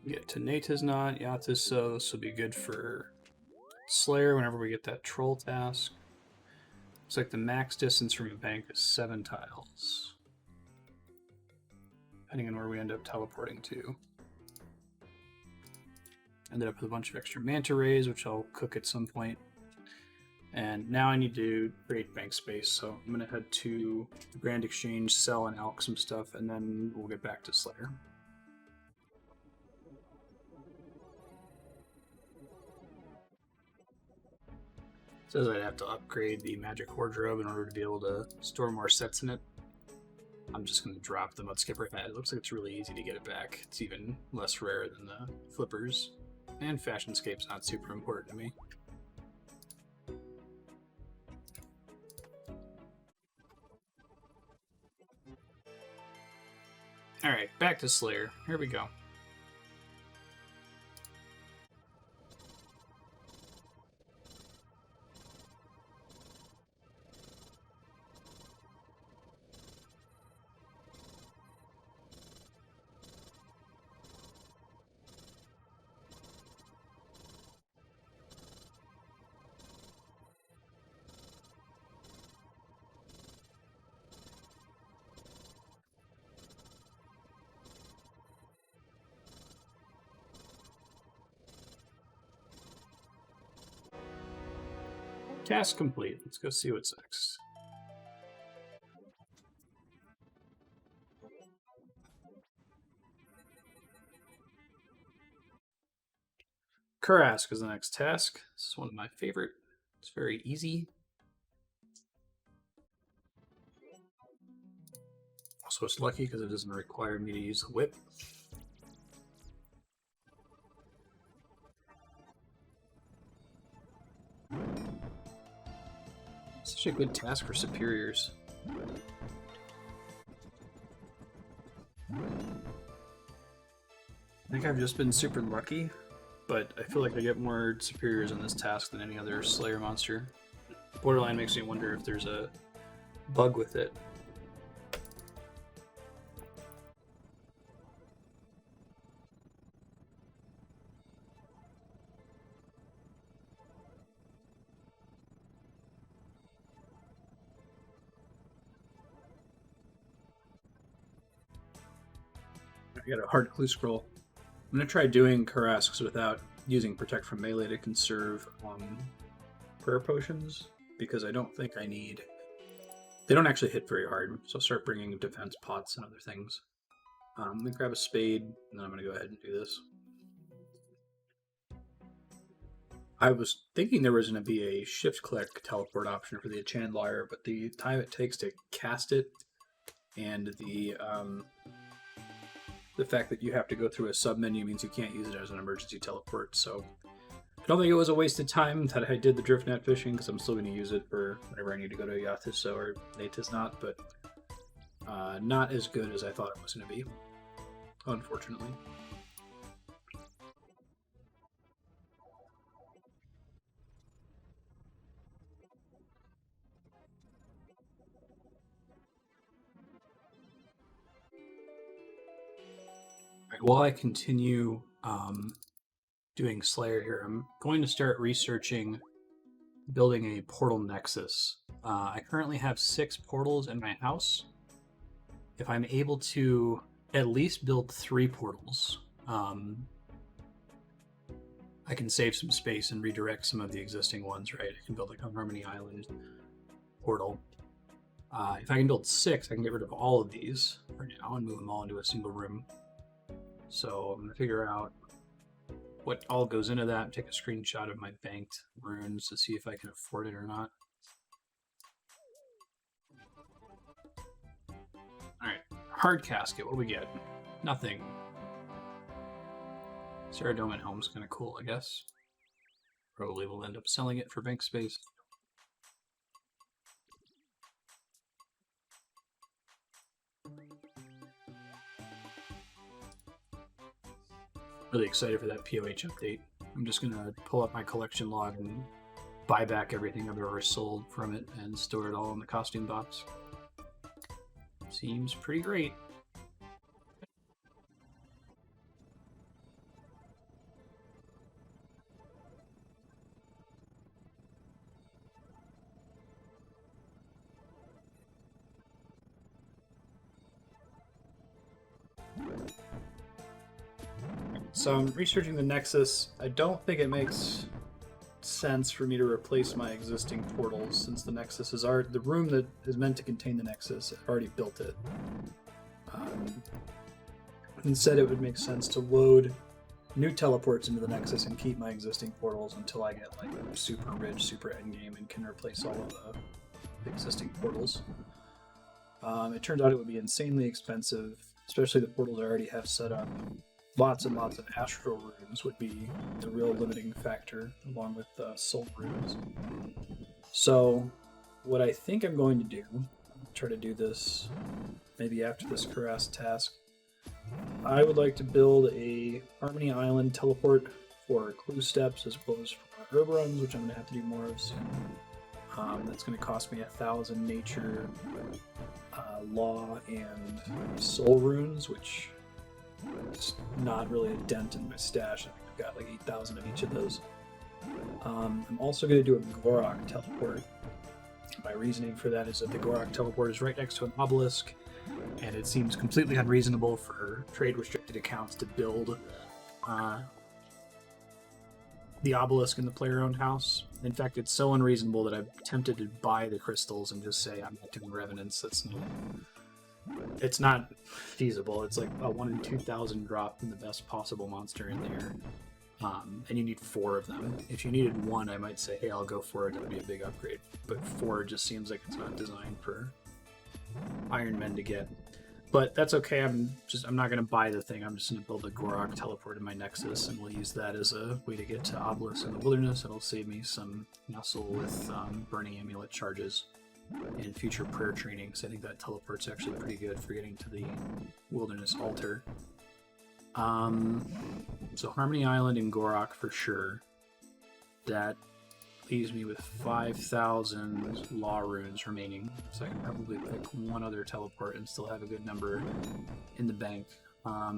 S2: Get Tanata's Knot, Yathus, this will be good for Slayer whenever we get that troll task. Looks like the max distance from a bank is 7 tiles. Depending on where we end up teleporting to. Ended up with a bunch of extra manta rays, which I'll cook at some point. And now I need to create bank space, so I'm going to head to the Grand Exchange, sell and alch some stuff, and then we'll get back to Slayer. Says I'd have to upgrade the magic wardrobe in order to be able to store more sets in it. I'm just going to drop the Mud Skipper hat. It looks like it's really easy to get it back. It's even less rare than the flippers. And Fashionscape's not super important to me. Alright, back to Slayer. Here we go. Task complete. Let's go see what's next. Kurask is the next task. This is one of my favorite. It's very easy. Also, it's lucky because it doesn't require me to use the whip. Such a good task for superiors. I think I've just been super lucky, but I feel like I get more superiors in this task than any other Slayer monster. Borderline makes me wonder if there's a bug with it. I got a hard clue scroll. I'm going to try doing Karasks without using Protect from Melee to conserve prayer potions, because I don't think I need... They don't actually hit very hard, so I'll start bringing defense pots and other things. I'm going to grab a spade, and then I'm going to go ahead and do this. I was thinking there was going to be a shift-click teleport option for the Enchant Lyre, but the time it takes to cast it and the fact that you have to go through a sub-menu means you can't use it as an emergency teleport, so I don't think it was a waste of time that I did the drift net fishing, because I'm still going to use it for whenever I need to go to Yathiso or Natisnot, but not as good as I thought it was going to be, unfortunately. Right, while I continue doing Slayer here, I'm going to start researching building a portal nexus. I currently have 6 portals in my house. If I'm able to at least build 3 portals, I can save some space and redirect some of the existing ones, right? I can build like a Harmony Island portal. If I can build 6, I can get rid of all of these for now and move them all into a single room. So I'm going to figure out what all goes into that, take a screenshot of my banked runes to see if I can afford it or not. Alright, hard casket, what do we get? Nothing. Saradomin Helm's kind of cool, I guess. Probably will end up selling it for bank space. Really excited for that POH update. I'm just gonna pull up my collection log and buy back everything I've ever sold from it and store it all in the costume box. Seems pretty great. So I'm researching the Nexus. I don't think it makes sense for me to replace my existing portals, since the Nexus is the room that is meant to contain the Nexus. I've already built it. Instead, it would make sense to load new teleports into the Nexus and keep my existing portals until I get like super rich, super endgame, and can replace all of the existing portals. It turns out it would be insanely expensive, especially the portals I already have set up. Lots and lots of astral runes would be the real limiting factor, along with soul runes. So, what I think I'm going to do, try to do this maybe after this Kurask task, I would like to build a Harmony Island teleport for clue steps as well as for herb runs, which I'm going to have to do more of soon. That's going to cost me 1,000 nature, law, and soul runes, which is not really a dent in my stash. I think I've got like 8,000 of each of those. I'm also going to do a Gorok teleport. My reasoning for that is that the Gorok teleport is right next to an obelisk, and it seems completely unreasonable for trade-restricted accounts to build
S1: the obelisk in the player-owned house. In fact, it's so unreasonable that I'm tempted to buy the crystals and just say I'm not doing revenants. It's not feasible. It's like a 1 in 2,000 drop from the best possible monster in there. And you need 4 of them. If you needed 1, I might say, hey, I'll go for it. That would be a big upgrade. But 4 just seems like it's not designed for Iron Men to get. But that's okay. I'm not going to buy the thing. I'm just going to build a Gorok teleport in my Nexus, and we'll use that as a way to get to Obelisk in the Wilderness. It'll save me some muscle with Burning Amulet charges and future prayer training. So I think that teleport's actually pretty good for getting to the Wilderness Altar. So Harmony Island and Gorok for sure. That leaves me with 5,000 Law Runes remaining, so I can probably pick one other teleport and still have a good number in the bank. A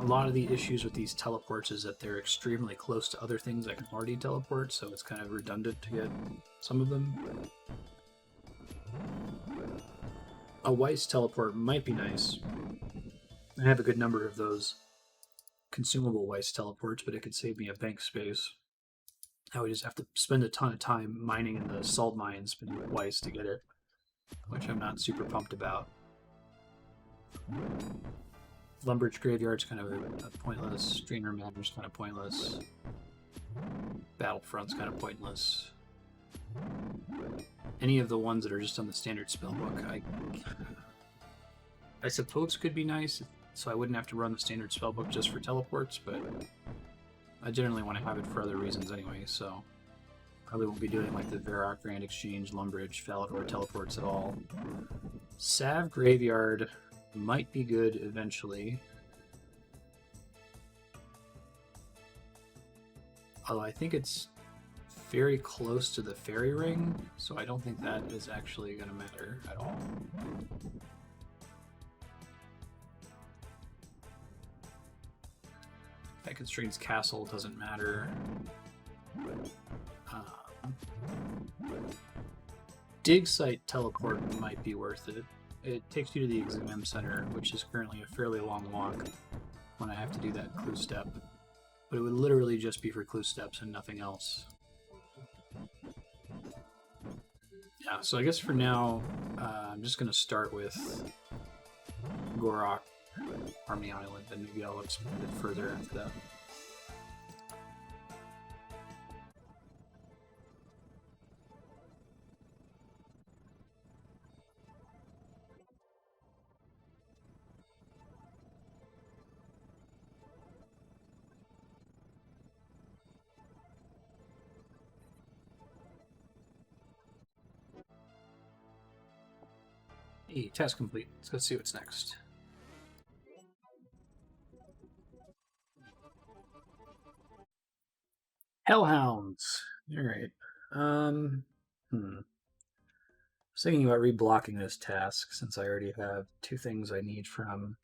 S1: lot of the issues with these teleports is that they're extremely close to other things I can already teleport, so it's kind of redundant to get some of them. A Weiss teleport might be nice. I have a good number of those consumable Weiss teleports, but it could save me a bank space. I would just have to spend a ton of time mining in the salt mines with Weiss to get it, which I'm not super pumped about. Lumbridge Graveyard's kind of a pointless. Strainer Manor's kind of pointless. Battlefront's kind of pointless. Any of the ones that are just on the standard spellbook, I suppose could be nice, so I wouldn't have to run the standard spellbook just for teleports, but I generally want to have it for other reasons anyway, so probably won't be doing like the Varrock Grand Exchange, Lumbridge, Falador teleports at all. Sav Graveyard might be good eventually. Although I think it's very close to the Fairy Ring, so I don't think that is actually going to matter at all. That Constraints Castle doesn't matter. Dig Site teleport might be worth it. It takes you to the Exam Center, which is currently a fairly long walk when I have to do that clue step. But it would literally just be for clue steps and nothing else. Yeah, so I guess for now, I'm just going to start with Gorok, Harmony Island, and maybe I'll expand it further after that. Hey, task complete. Let's go see what's next. Hellhounds. Alright. I was thinking about reblocking this task since I already have 2 things I need from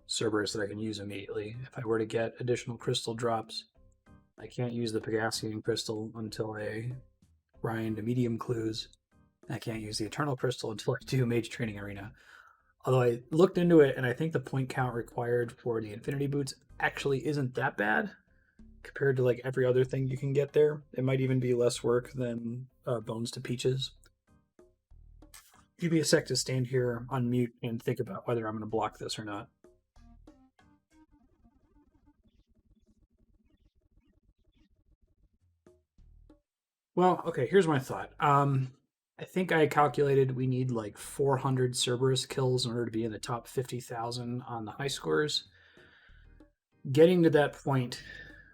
S1: Cerberus that I can use immediately. If I were to get additional crystal drops, I can't use the Pegasian crystal until I grind medium clues. I can't use the Eternal Crystal until I do Mage Training Arena. Although I looked into it, and I think the point count required for the Infinity Boots actually isn't that bad compared to like every other thing you can get there. It might even be less work than Bones to Peaches. Give me a sec to stand here on mute and think about whether I'm going to block this or not. Well, okay, here's my thought. I think I calculated we need like 400 Cerberus kills in order to be in the top 50,000 on the high scores. Getting to that point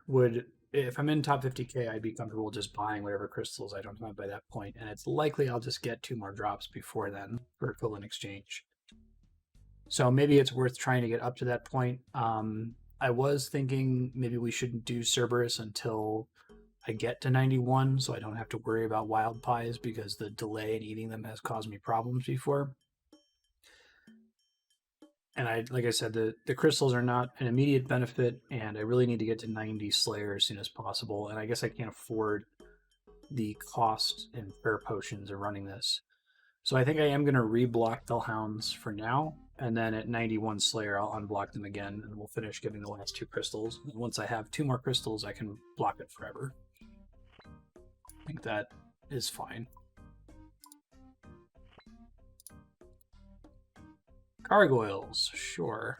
S1: would, if I'm in top 50k, I'd be comfortable just buying whatever crystals I don't have by that point, and it's likely I'll just get 2 more drops before then for equivalent exchange. So maybe it's worth trying to get up to that point. I was thinking maybe we shouldn't do Cerberus until I get to 91, so I don't have to worry about wild pies because the delay in eating them has caused me problems before. And like I said, the crystals are not an immediate benefit, and I really need to get to 90 Slayer as soon as possible. And I guess I can't afford the cost in prayer potions of running this. So I think I am going to reblock Hellhounds for now, and then at 91 Slayer, I'll unblock them again, and we'll finish getting the last 2 crystals. And once I have 2 more crystals, I can block it forever. I think that is fine. Gargoyles, sure.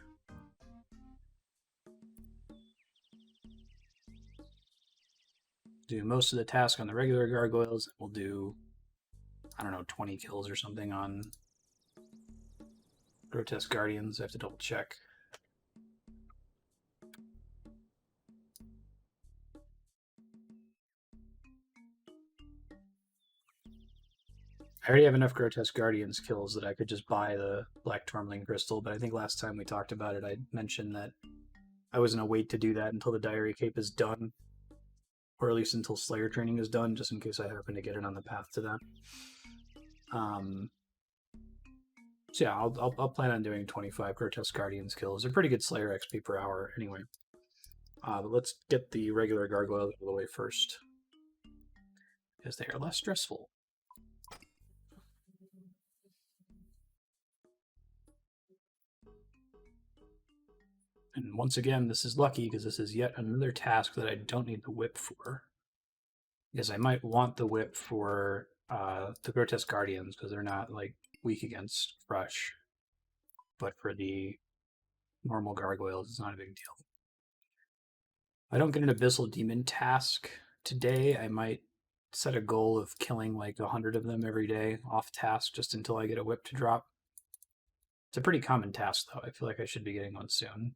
S1: Do most of the task on the regular gargoyles. We'll do, I don't know, 20 kills or something on Grotesque Guardians. I have to double check. I already have enough Grotesque Guardians kills that I could just buy the Black Tourmaline Crystal, but I think last time we talked about it, I mentioned that I was going to wait to do that until the Diary Cape is done, or at least until Slayer training is done, just in case I happen to get it on the path to that. So yeah, I'll plan on doing 25 Grotesque Guardians kills. They're pretty good Slayer XP per hour anyway. But let's get the regular gargoyles out of the way first, because they are less stressful. And once again, this is lucky because this is yet another task that I don't need the whip for. Because I might want the whip for the Grotesque Guardians because they're not like weak against Rush. But for the normal gargoyles, it's not a big deal. If I don't get an Abyssal Demon task today, I might set a goal of killing like 100 of them every day off task just until I get a whip to drop. It's a pretty common task though. I feel like I should be getting one soon.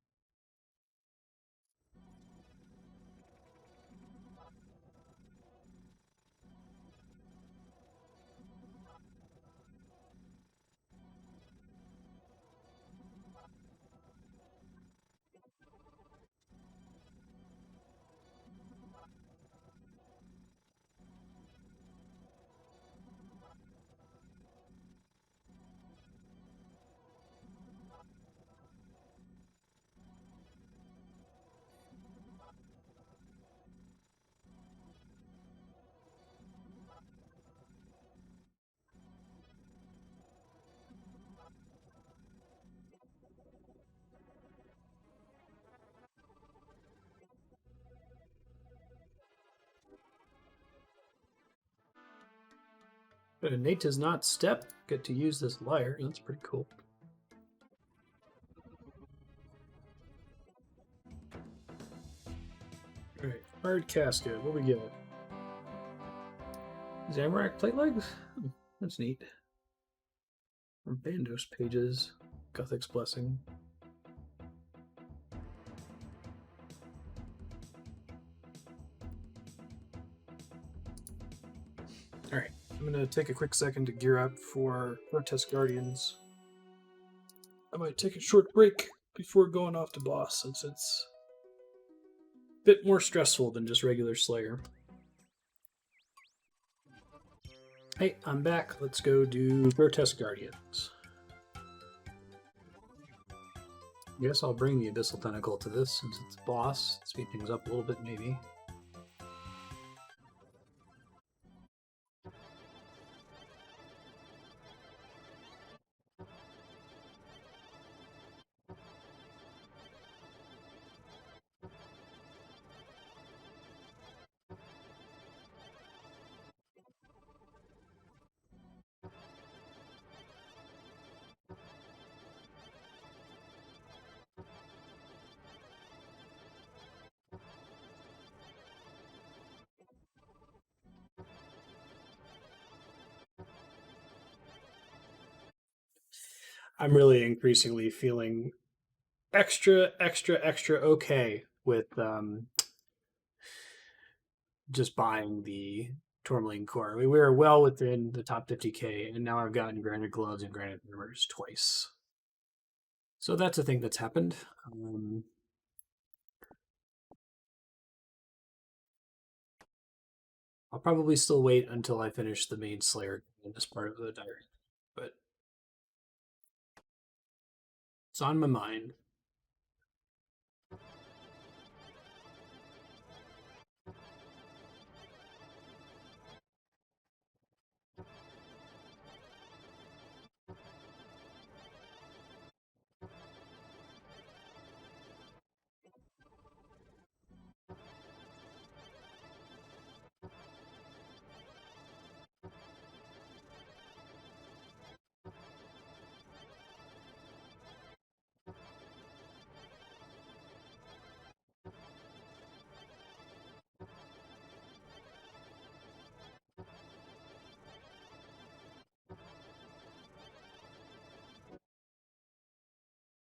S1: But Nate does not step. Get to use this lyre. That's pretty cool. Alright, hard casket. What we get? Zamorak plate legs? That's neat. Or Bandos pages. Gothic's Blessing. Alright, I'm going to take a quick second to gear up for Grotesque Guardians. I might take a short break before going off to boss, since it's a bit more stressful than just regular Slayer. Hey, I'm back. Let's go do Grotesque Guardians. I guess I'll bring the Abyssal Tentacle to this since it's boss. Speed things up a little bit, maybe. I'm really increasingly feeling extra okay with just buying the Tourmaline core. I mean, we were well within the top 50k, and now I've gotten Granite Gloves and Granite Rumors twice. So that's a thing that's happened. I'll probably still wait until I finish the main Slayer in this part of the diary, but it's on my mind.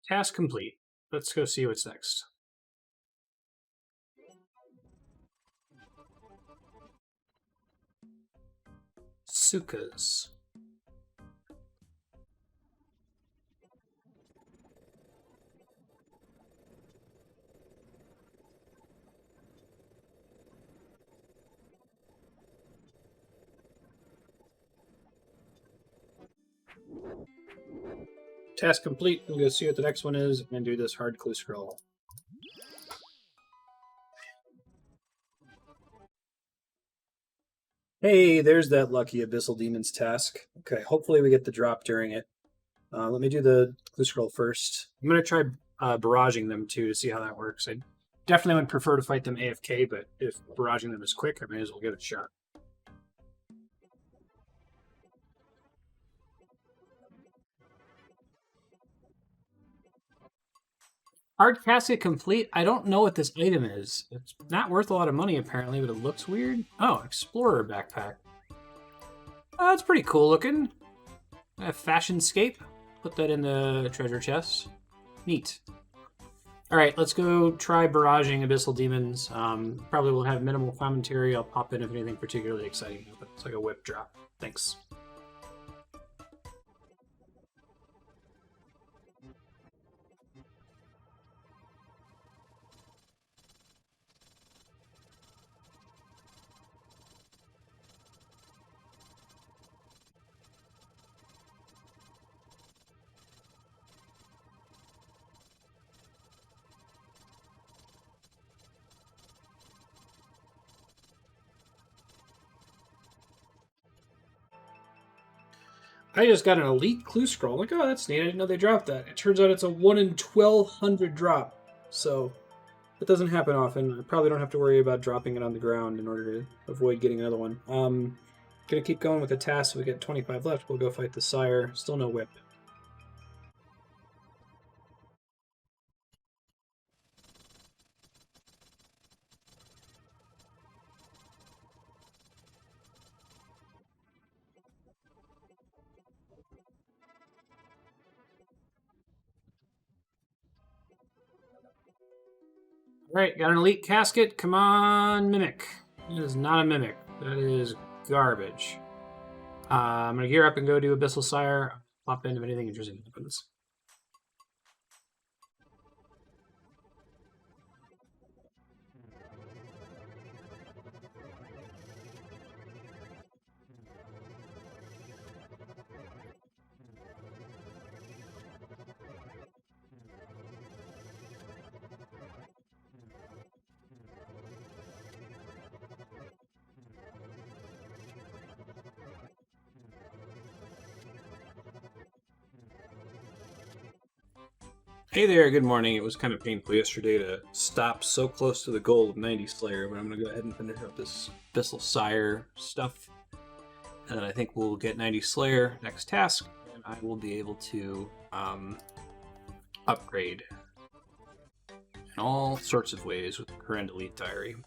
S2: Task complete. Let's go see what's next. Sukas. Task complete. We'll go see what the next one is and do this hard clue scroll. Hey, there's that lucky Abyssal Demon's task. Okay, hopefully we get the drop during it. Let me do the clue scroll first. I'm going to try barraging them too to see how that works. I definitely would prefer to fight them AFK, but if barraging them is quick, I may as well give it a shot. Hard casket complete. I don't know what this item is. It's not worth a lot of money apparently, but it looks weird. Oh, Explorer backpack. Oh, that's pretty cool looking. Fashionscape. Put that in the treasure chest. Neat. All right, let's go try barraging Abyssal Demons. Probably will have minimal commentary. I'll pop in if anything particularly exciting happens. It's like a whip drop. Thanks. I just got an elite clue scroll. Like, oh, that's neat. I didn't know they dropped that. It turns out it's a 1 in 1,200 drop. So that doesn't happen often. I probably don't have to worry about dropping it on the ground in order to avoid getting another one. Gonna keep going with the task. So we get 25 left. We'll go fight the sire. Still no whip. Alright, got an elite casket. Come on, Mimic. It is not a Mimic. That is garbage. I'm going to gear up and go do Abyssal Sire. Pop in if anything interesting happens. Hey there, good morning. It was kind of painful yesterday to stop so close to the goal of 90 Slayer, but I'm going to go ahead and finish up this Abyssal Sire stuff. And then I think we'll get 90 Slayer next task, and I will be able to upgrade in all sorts of ways with the Kourend Elite Diary.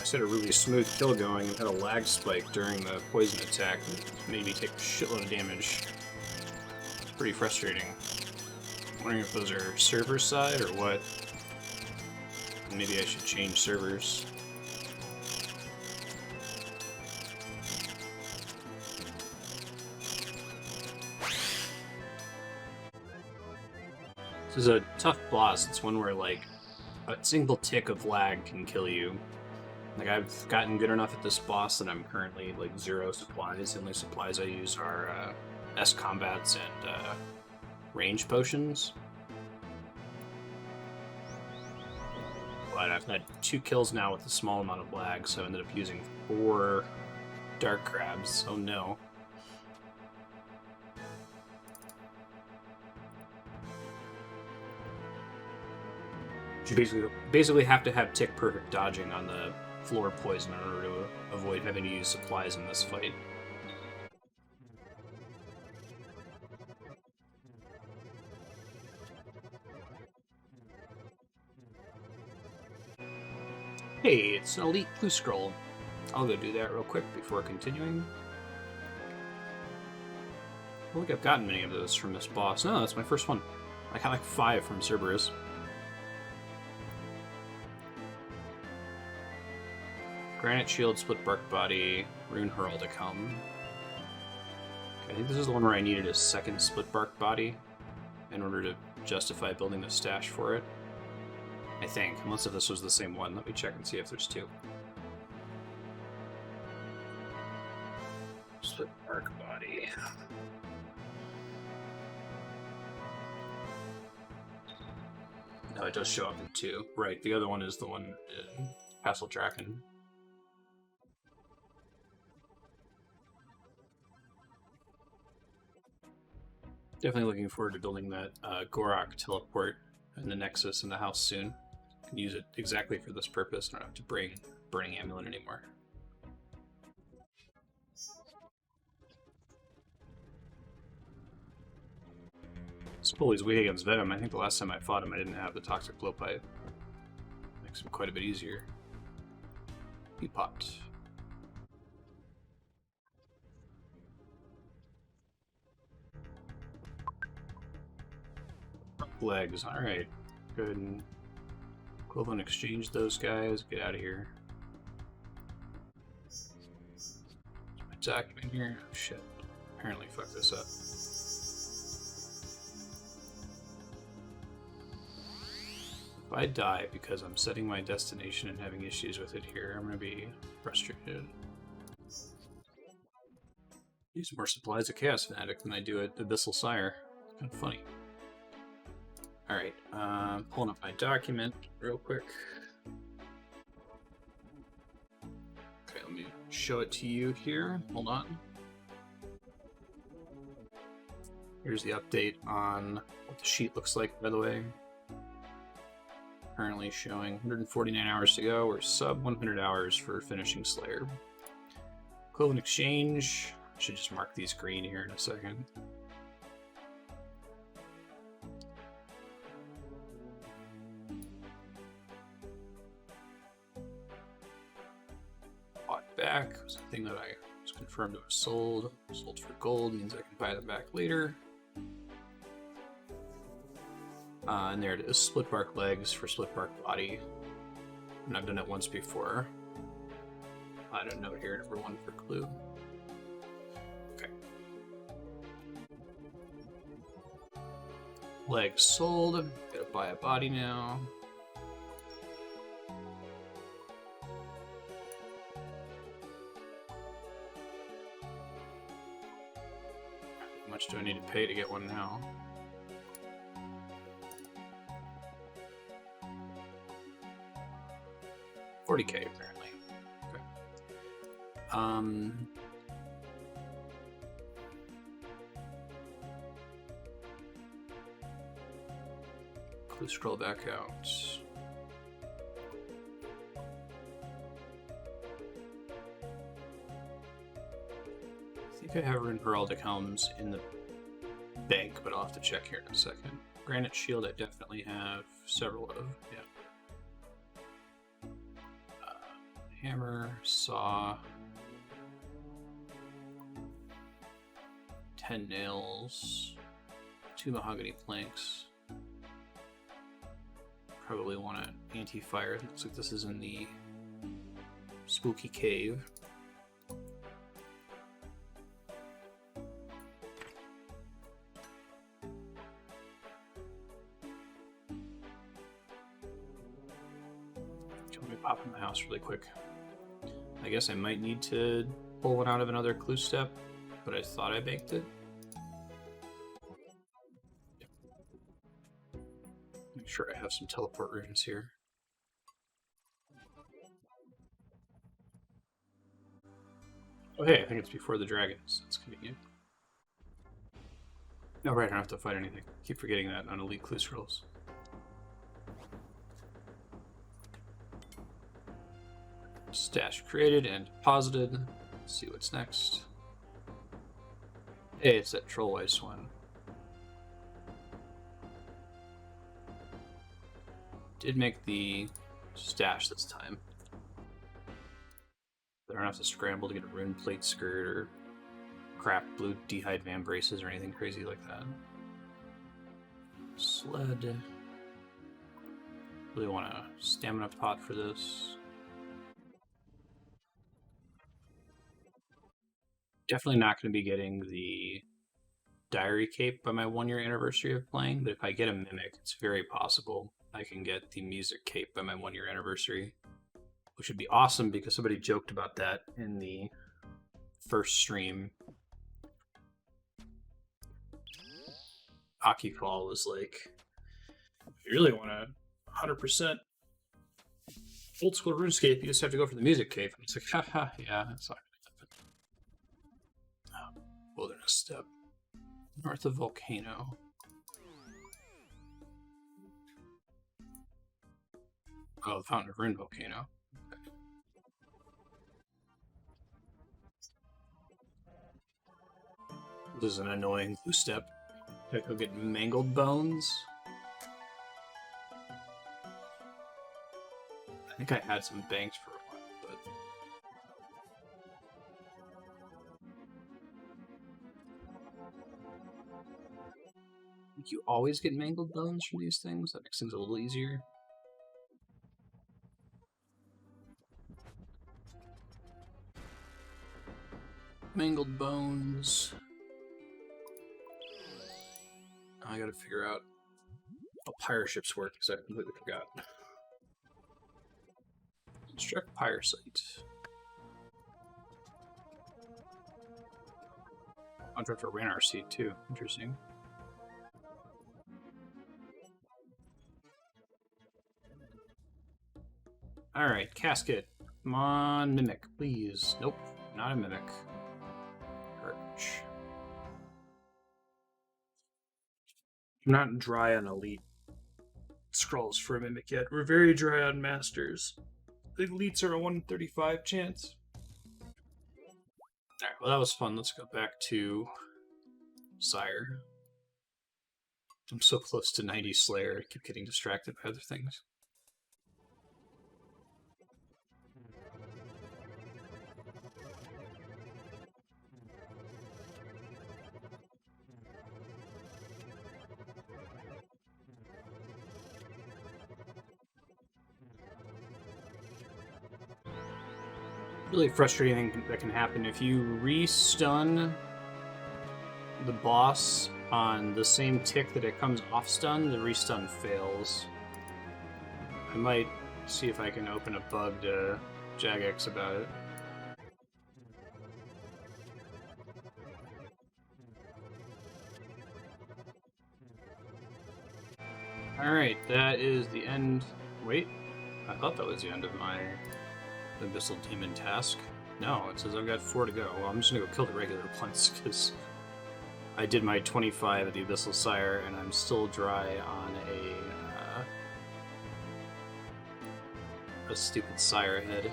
S2: I had a really smooth kill going and had a lag spike during the poison attack that made me take a shitload of damage. Pretty frustrating. I'm wondering if those are server side or what. Maybe I should change servers. This is a tough boss. It's one where like a single tick of lag can kill you. Like, I've gotten good enough at this boss that I'm currently, like, 0 supplies. The only supplies I use are, S-Combats and, range potions. But I've had 2 kills now with a small amount of lag, so I ended up using 4 Dark Crabs. Oh no. You basically have to have tick-perfect dodging on the floor poison in order to avoid having to use supplies in this fight. Hey, it's an elite clue scroll. I'll go do that real quick before continuing. I don't think I've gotten many of those from this boss. No, that's my first one. I got like 5 from Cerberus. Granite Shield, Split Bark Body, Rune Heraldic Helm. Okay, I think this is the one where I needed a second Split Bark Body in order to justify building the stash for it. I think, unless if this was the same one. Let me check and see if there's 2. Split Bark Body. No, it does show up in 2. Right, the other one is the one in Castle Draken. Definitely looking forward to building that Gorok teleport in the Nexus in the house soon. Can use it exactly for this purpose. I don't have to bring Burning Amulet anymore. Spolly's weak against Venom. I think the last time I fought him I didn't have the Toxic Blowpipe. Makes him quite a bit easier. He popped. Legs. Alright. Go ahead and equivalent exchange those guys. Get out of here. My document here. Oh shit. Apparently fucked this up. If I die because I'm setting my destination and having issues with it here, I'm gonna be frustrated. Use more supplies at Chaos Fanatic than I do at Abyssal Sire. It's kind of funny. Alright, pulling up my document real quick. Okay, let me show it to you here. Hold on. Here's the update on what the sheet looks like, by the way. Currently showing 149 hours to go. We're sub 100 hours for finishing Slayer. Equivalent exchange. I should just mark these green here in a second. Back was a thing that I was confirmed it was sold. Sold for gold means I can buy them back later. And there it is, Split Bark Legs for Split Bark Body. And I've done it once before. I don't know here, number 1 for clue. Okay. Legs sold. Gotta buy a body now. How much do I need to pay to get one now? $40K apparently. Okay. Let's scroll back out. I think I have Rune Heraldic Helms in the bank, but I'll have to check here in a second. Granite Shield I definitely have several of, yeah. Hammer, saw, 10 nails, 2 mahogany planks. Probably want an anti-fire. Looks like this is in the spooky cave. Let me pop in the house really quick. I guess I might need to pull one out of another clue step, but I thought I baked it. Yep. Make sure I have some teleport runes here. Oh hey, I think it's before the dragons. That's convenient. No, right, I don't have to fight anything. Keep forgetting that on Elite Clue Scrolls. Stash created and deposited. Let's see what's next. Hey, it's that Trollweiss one. Did make the stash this time. I don't have to scramble to get a rune plate skirt or craft blue d'hide van braces or anything crazy like that. Sled. Really want a stamina pot for this. Definitely not going to be getting the diary cape by my 1-year anniversary of playing, but if I get a mimic, it's very possible I can get the music cape by my 1-year anniversary, which would be awesome because somebody joked about that in the first stream. Akifall was like, if you really want to 100% old school RuneScape, you just have to go for the music cape. And it's like, haha, yeah, that's not going to happen. Wilderness Step. North of Volcano. Oh, the Fountain of Rune Volcano. Okay. This is an annoying blue step. I go get mangled bones. I think I had some banks for a while, but I think you always get mangled bones from these things. That makes things a little easier. Mangled bones. I gotta figure out how pirate ships work because I completely forgot. Construct pyre site. Contract for Ranar Seed too. Interesting. Alright, casket. Come on, mimic, please. Nope, not a mimic. Perch. I'm not dry on elite scrolls for a mimic yet. We're very dry on masters. The elites are a 135 chance. Alright, well that was fun. Let's go back to Sire. I'm so close to 90 Slayer, I keep getting distracted by other things. Really frustrating thing that can happen if you re-stun the boss on the same tick that it comes off stun, the re-stun fails. I might see if I can open a bug to Jagex about it. Alright, that is the end. Wait, I thought that was the end of my Abyssal Demon task. No, it says I've got 4 to go. Well, I'm just gonna go kill the regular ones because I did my 25 at the Abyssal Sire and I'm still dry on a stupid Sire head.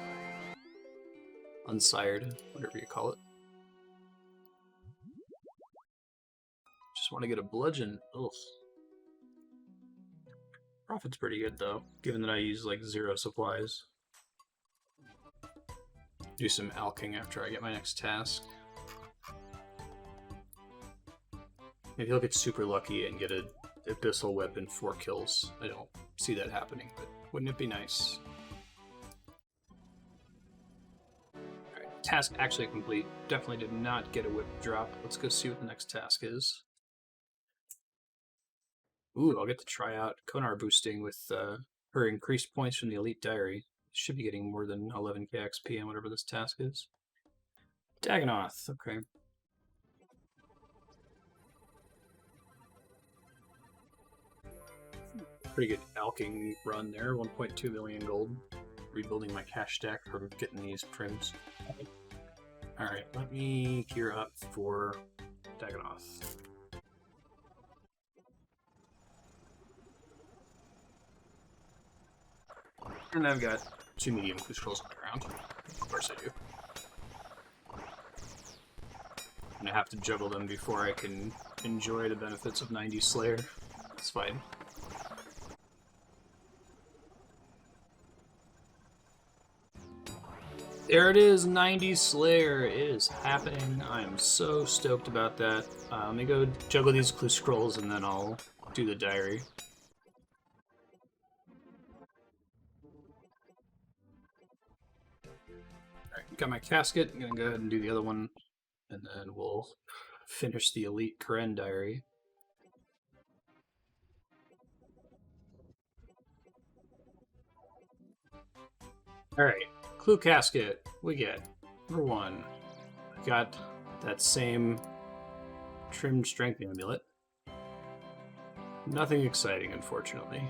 S2: Unsired, whatever you call it. Just want to get a bludgeon. Ugh. Profit's pretty good though, given that I use like 0 supplies. Do some alching after I get my next task. Maybe I'll get super lucky and get an Abyssal Weapon 4 kills. I don't see that happening, but wouldn't it be nice? Alright, task actually complete. Definitely did not get a whip drop. Let's go see what the next task is. Ooh, I'll get to try out Konar boosting with her increased points from the Elite Diary. Should be getting more than 11k XP on whatever this task is. Dagonoth, okay. Pretty good alching run there, 1.2 million gold. Rebuilding my cash stack from getting these prims. Alright, let me gear up for Dagonoth. And I've got 2 medium scrolls on the ground. Of course I do. I'm gonna have to juggle them before I can enjoy the benefits of 90 Slayer. It's fine. There it is, 90 Slayer. It is happening. I am so stoked about that. Let me go juggle these clue scrolls and then I'll do the diary. Alright, got my casket. I'm gonna go ahead and do the other one, and then we'll finish the Elite Kourend diary. Alright, clue casket. We get number 1. We got that same trimmed strength amulet. Nothing exciting, unfortunately.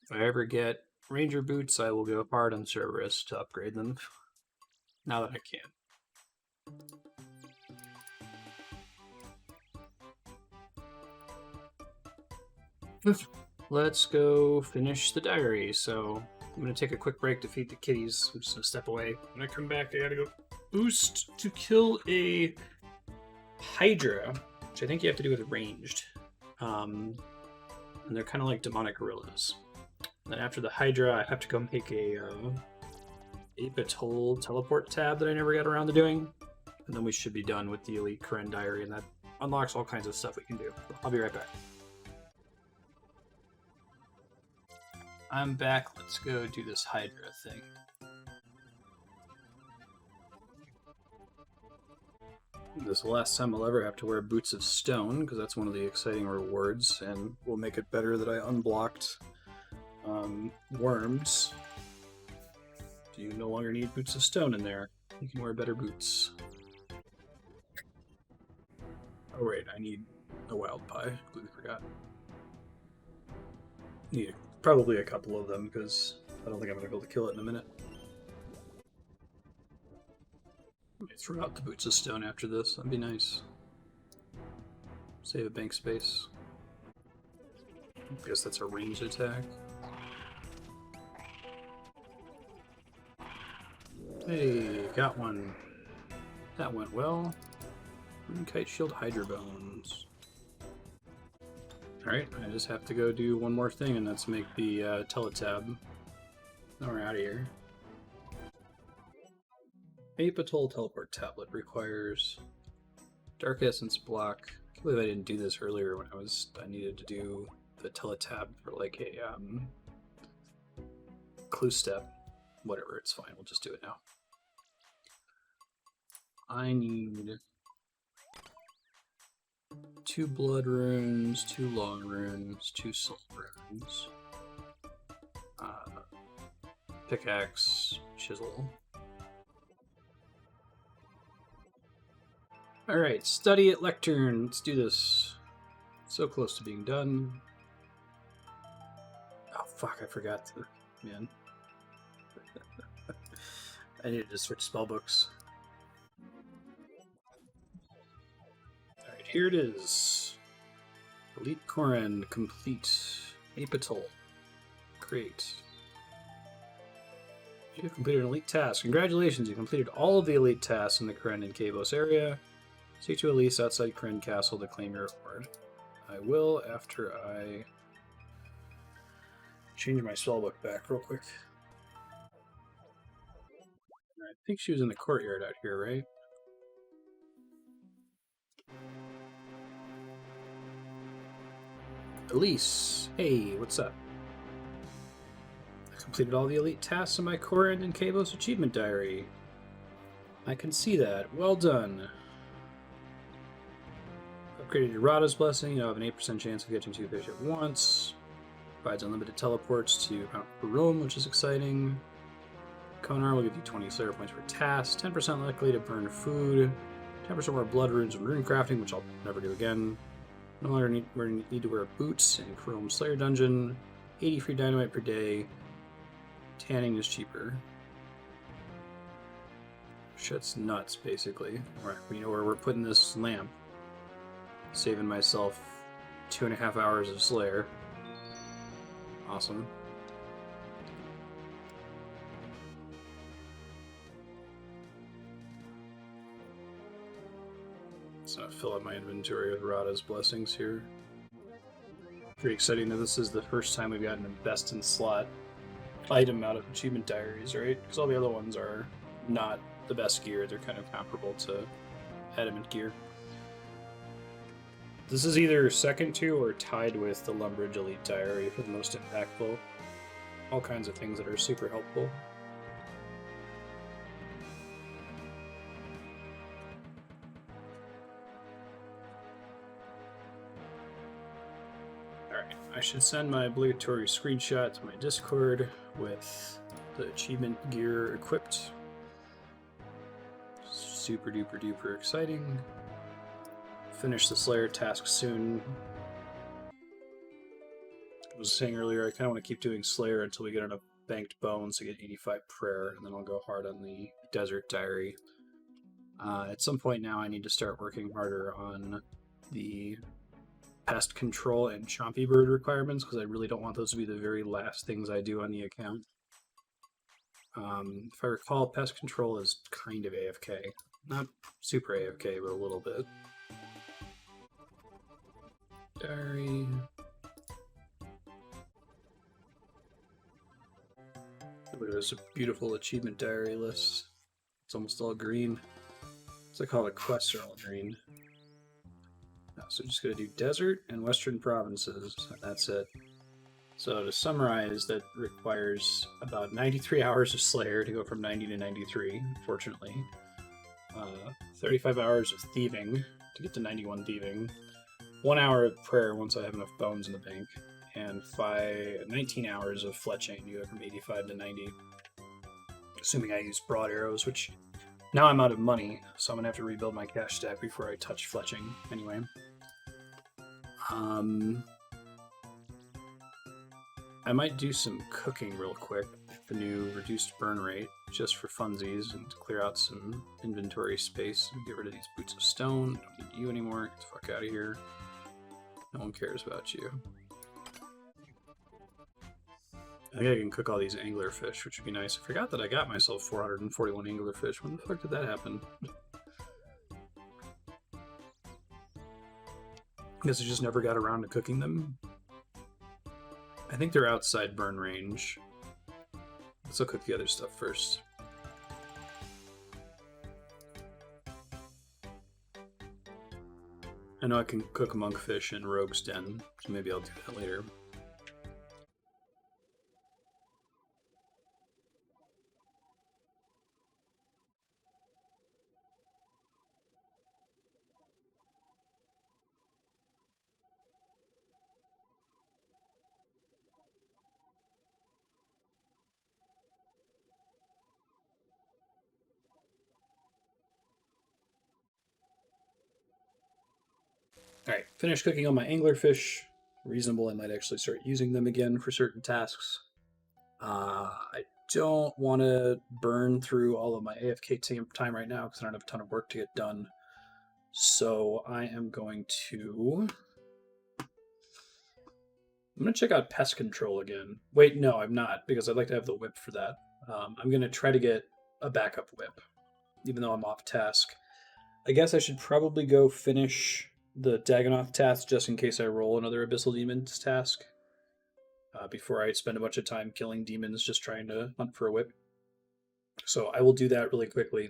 S2: If I ever get ranger boots, I will go hard on Cerberus to upgrade them. Now that I can. Let's go finish the diary. So I'm going to take a quick break to feed the kitties. I'm just going to step away. When I come back, I got to go boost to kill a Hydra, which I think you have to do with ranged. And they're kind of like demonic gorillas. Then after the Hydra, I have to go make a Abyssal teleport tab that I never got around to doing. And then we should be done with the Elite Kourend diary, and that unlocks all kinds of stuff we can do. I'll be right back. I'm back. Let's go do this Hydra thing. This is the last time I'll ever have to wear boots of stone, because that's one of the exciting rewards, and will make it better that I unblocked worms. So you no longer need boots of stone in there. You can wear better boots. Oh wait, I need a wild pie. Completely forgot. Need probably a couple of them, because I don't think I'm going to be able to kill it in a minute. Let me throw out the boots of stone after this. That'd be nice. Save a bank space. I guess that's a ranged attack. Hey, got one. That went well. Kite Shield Hydra Bones. Alright, I just have to go do one more thing, and that's make the teletab. Then we're out of here. Abyssal Teleport Tablet requires Dark Essence block. I can't believe I didn't do this earlier when I needed to do the teletab for like a clue step. Whatever, it's fine. We'll just do it now. I need 2 blood runes, 2 long runes, 2 soul runes, pickaxe, chisel. Alright, study at lectern. Let's do this. So close to being done. Oh fuck, I forgot to... Man. I needed to switch spellbooks. Alright, here it is. Elite Kourend complete. Abyssal. Great. You have completed an elite task. Congratulations, you completed all of the elite tasks in the Kourend and Kavos area. Seek to Elise outside Kourend Castle to claim your reward. I will after I change my spellbook back real quick. I think she was in the courtyard out here, right? Elise, hey, what's up? I completed all the elite tasks in my Kourend and Kavos achievement diary. I can see that. Well done. Upgraded your Rada's Blessing. You have an 8% chance of catching 2 fish at once. Provides unlimited teleports to Mount Barraging, which is exciting. Konar will give you 20 Slayer points per task, 10% likely to burn food, 10% more blood runes and rune crafting, which I'll never do again. No longer need to wear boots in Chrome Slayer Dungeon, 80 free dynamite per day, tanning is cheaper. Shit's nuts, basically. Right, we know where we're putting this lamp. Saving myself 2.5 hours of Slayer. Awesome. So I'll fill up my inventory with Rada's blessings here. Pretty exciting that this is the first time we've gotten a best in slot
S1: item out of achievement diaries, right? Because all the other ones are not the best gear. They're kind of comparable to adamant gear. This is either second to or tied with the Lumbridge Elite Diary for the most impactful. All kinds of things that are super helpful. Alright, I should send my obligatory screenshot to my Discord with the achievement gear equipped. Super duper duper exciting. Finish the Slayer task soon. I was saying earlier, I kind of want to keep doing Slayer until we get enough banked bones to get 85 prayer, and then I'll go hard on the Desert Diary. At some point now, I need to start working harder on the pest control and chompy bird requirements, because I really don't want those to be the very last things I do on the account. If I recall, pest control is kind of AFK. Not super AFK, but a little bit. Diary. Look at this beautiful achievement diary list. It's almost all green. It's like all the quests are all green. So just gonna do desert and western provinces, and that's it. So to summarize, that requires about 93 hours of Slayer to go from 90 to 93, fortunately. 35 hours of thieving to get to 91 thieving. 1 hour of prayer once I have enough bones in the bank. And 19 hours of fletching to go from 85 to 90. Assuming I use broad arrows, which now I'm out of money, so I'm gonna have to rebuild my cash stack before I touch fletching anyway. I might do some cooking real quick, the new reduced burn rate, just for funsies and to clear out some inventory space and get rid of these boots of stone. Don't need you anymore. Get the fuck out of here. No one cares about you. I think I can cook all these anglerfish, which would be nice. I forgot that I got myself 441 anglerfish. When the fuck did that happen? I guess I just never got around to cooking them. I think they're outside burn range. Let's go cook the other stuff first. I know I can cook monkfish in Rogue's Den, so maybe I'll do that later. Alright, finished cooking all my anglerfish. Reasonable, I might actually start using them again for certain tasks. I don't want to burn through all of my AFK time right now because I don't have a ton of work to get done. So I am going to... I'm going to check out pest control again. Wait, no, I'm not, because I'd like to have the whip for that. I'm going to try to get a backup whip, even though I'm off task. I guess I should probably go finish the Dagonoth task just in case I roll another Abyssal Demons task before I spend a bunch of time killing demons just trying to hunt for a whip. So I will do that really quickly,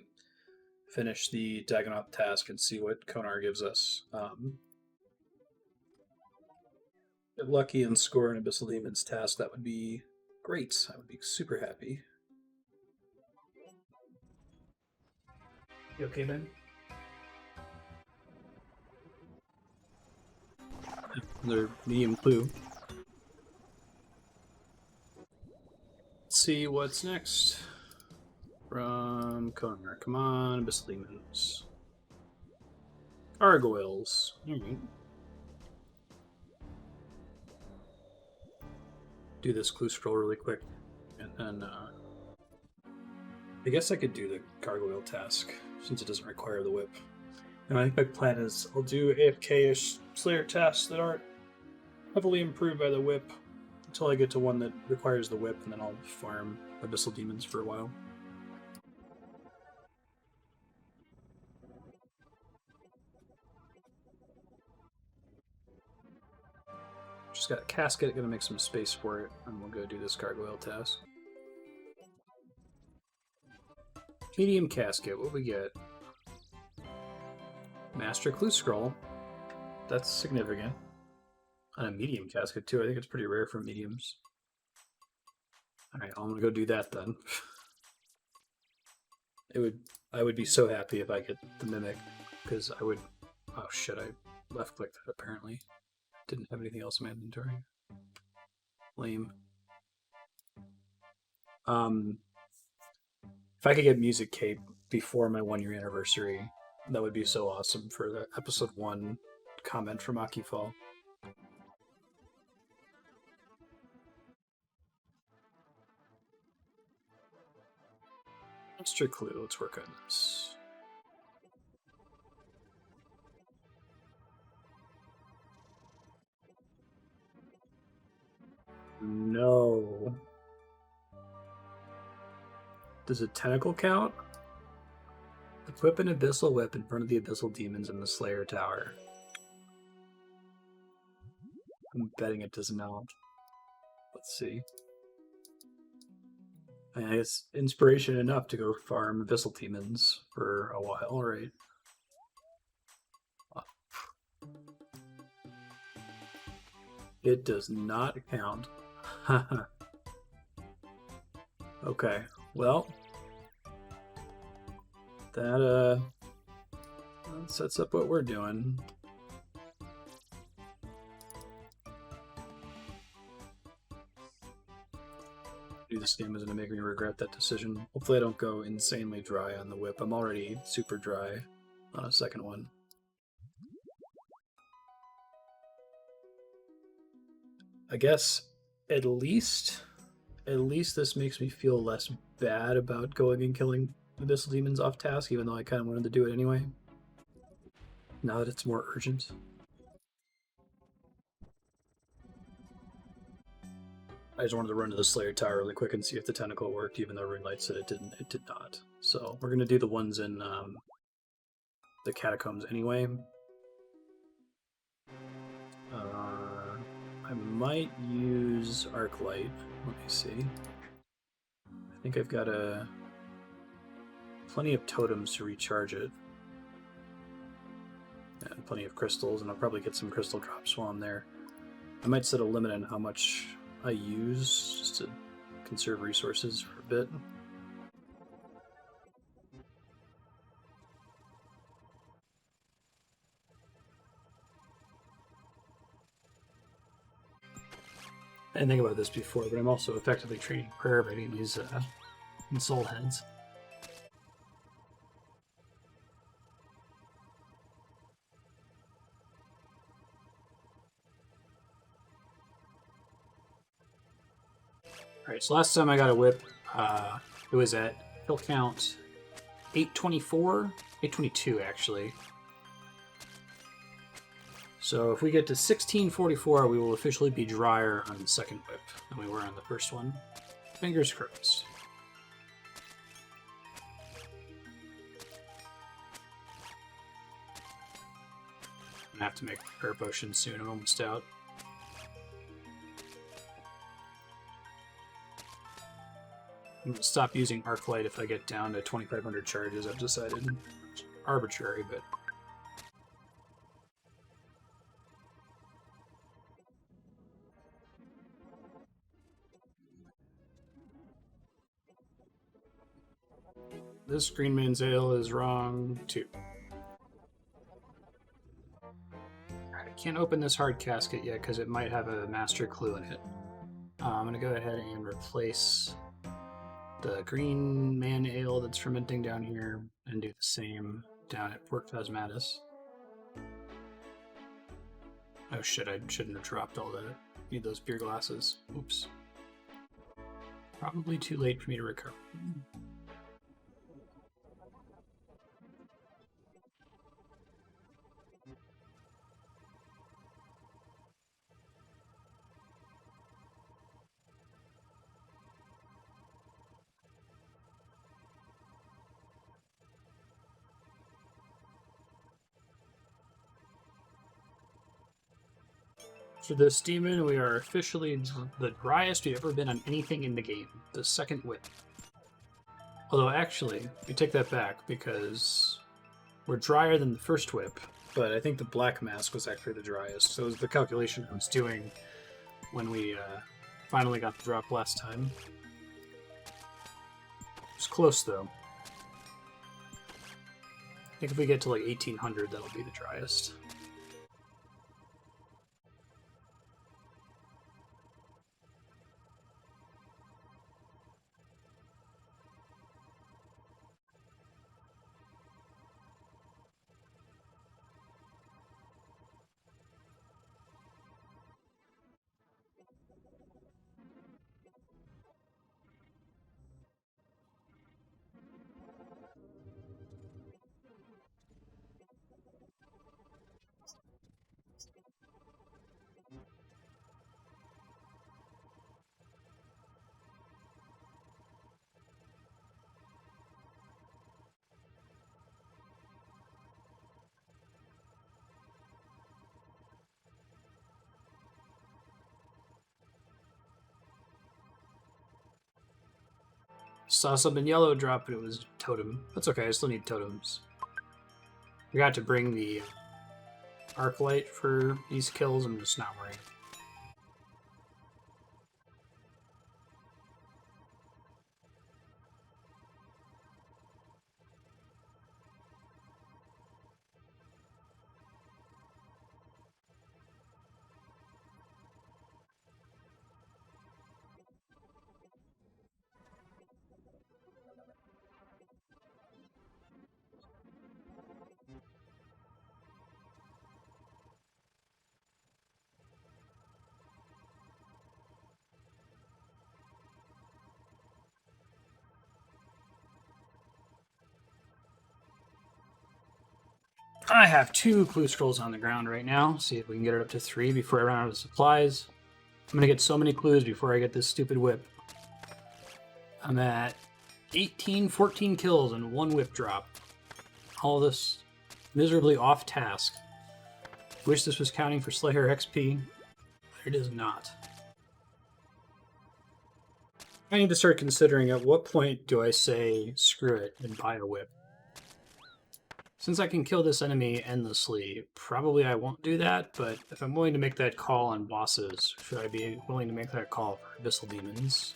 S1: finish the Dagonoth task, and see what Konar gives us. Get lucky and score an Abyssal Demons task, that would be great. I would be super happy. You okay, Ben? Another medium clue. Let's see what's next from Konar. Come on, Abyssal Demons. Gargoyles. Alright. Do this clue scroll really quick, and then I guess I could do the gargoyle task since it doesn't require the whip. And I think my plan is I'll do AFK-ish Slayer tasks that aren't heavily improved by the whip until I get to one that requires the whip, and then I'll farm Abyssal Demons for a while. Just got a casket, gonna make some space for it, and we'll go do this gargoyle task. Medium casket, what we get? Master Clue Scroll. That's significant. And a medium casket too. I think it's pretty rare for mediums. Alright, I'm gonna go do that then. I would be so happy if I get the mimic, because I would. Oh shit! I left clicked that apparently. Didn't have anything else in my inventory. Lame. If I could get Music Cape before my 1-year anniversary, that would be so awesome for the episode 1 comment from Akifal. Extra clue. Let's work on this. No. Does a tentacle count? Equip an Abyssal whip in front of the Abyssal demons in the Slayer Tower. I'm betting it does not. Let's see. I mean, it's inspiration enough to go farm Abyssal demons for a while, right? It does not count. Okay, well, that sets up what we're doing. Do this game is going to make me regret that decision. Hopefully I don't go insanely dry on the whip. I'm already super dry on a second one. I guess at least this makes me feel less bad about going and killing Abyssal demons off task, even though I kind of wanted to do it anyway. Now that it's more urgent. I just wanted to run to the Slayer Tower really quick and see if the tentacle worked, even though RuneLight said it didn't. It did not. So we're gonna do the ones in the catacombs anyway. I might use Arclight. Let me see. I think I've got plenty of totems to recharge it. And plenty of crystals, and I'll probably get some crystal drops while I'm there. I might set a limit on how much I use just to conserve resources for a bit. I didn't think about this before, but I'm also effectively trading prayer by getting these soul heads. Alright, so last time I got a whip, it was at kill count 824? 822, actually. So if we get to 1644, we will officially be drier on the second whip than we were on the first one. Fingers crossed. I'm gonna have to make a prayer potion soon, I'm almost out. I'm going to stop using Arclight if I get down to 2,500 charges, I've decided. Arbitrary, but... This Green Man's Ale is wrong, too. Alright, I can't open this hard casket yet because it might have a master clue in it. I'm going to go ahead and replace the Green Man Ale that's fermenting down here and do the same down at Port Phasmatis. Oh shit, I shouldn't have dropped all that. Need those beer glasses. Oops. Probably too late for me to recover. For this demon, we are officially the driest we've ever been on anything in the game. The second whip. Although actually, we take that back because we're drier than the first whip, but I think the black mask was actually the driest. So it was the calculation I was doing when we finally got the drop last time. It's close though. I think if we get to like 1800, that'll be the driest. Saw something yellow drop, but it was totem. That's okay, I still need totems. We got to bring the arc light for these kills. I'm just not worried. I have 2 clue scrolls on the ground right now. See if we can get it up to 3 before I run out of supplies. I'm gonna get so many clues before I get this stupid whip. I'm at 18, 14 kills and 1 whip drop. All this miserably off task. Wish this was counting for Slayer XP, but it is not. I need to start considering at what point do I say screw it and buy a whip. Since I can kill this enemy endlessly, probably I won't do that, but if I'm willing to make that call on bosses, should I be willing to make that call for Abyssal Demons?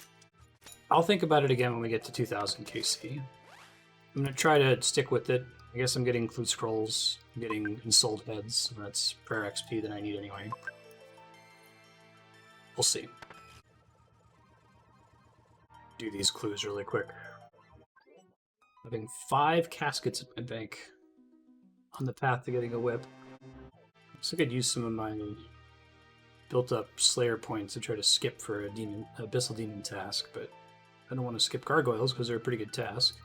S1: I'll think about it again when we get to 2000 KC. I'm going to try to stick with it. I guess I'm getting Clue Scrolls, I'm getting Ensouled Heads, and that's prayer XP that I need anyway. We'll see. Do these clues really quick. Having 5 caskets in my bank on the path to getting a whip. So I could use some of my built up Slayer points to try to skip for a Abyssal Demon task, but I don't want to skip Gargoyles because they're a pretty good task.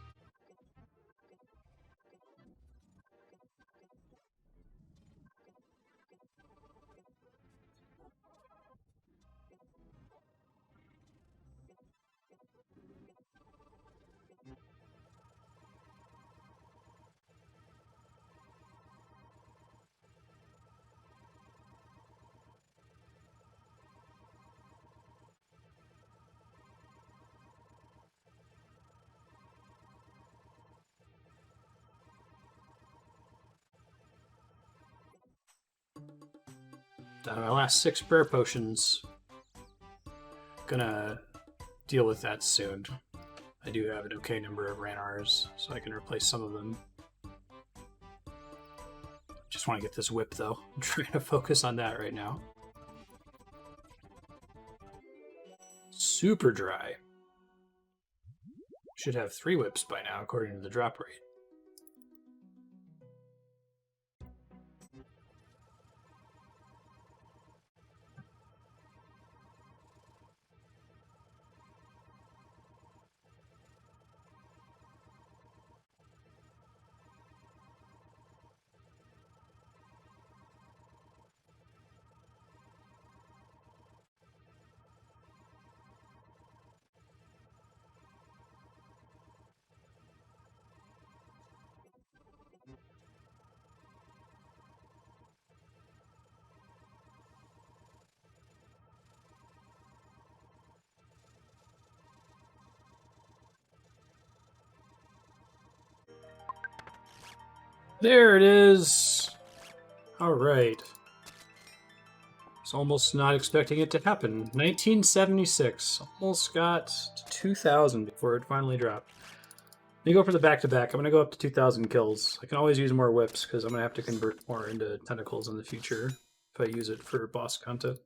S1: Down to my last 6 prayer potions. Gonna deal with that soon. I do have an okay number of Ranars, so I can replace some of them. Just want to get this whip though. I'm trying to focus on that right now. Super dry. Should have 3 whips by now, according to the drop rate. There it is! Alright. Was almost not expecting it to happen. 1976. Almost got to 2,000 before it finally dropped. Let me go for the back-to-back. I'm going to go up to 2,000 kills. I can always use more whips because I'm going to have to convert more into tentacles in the future if I use it for boss content.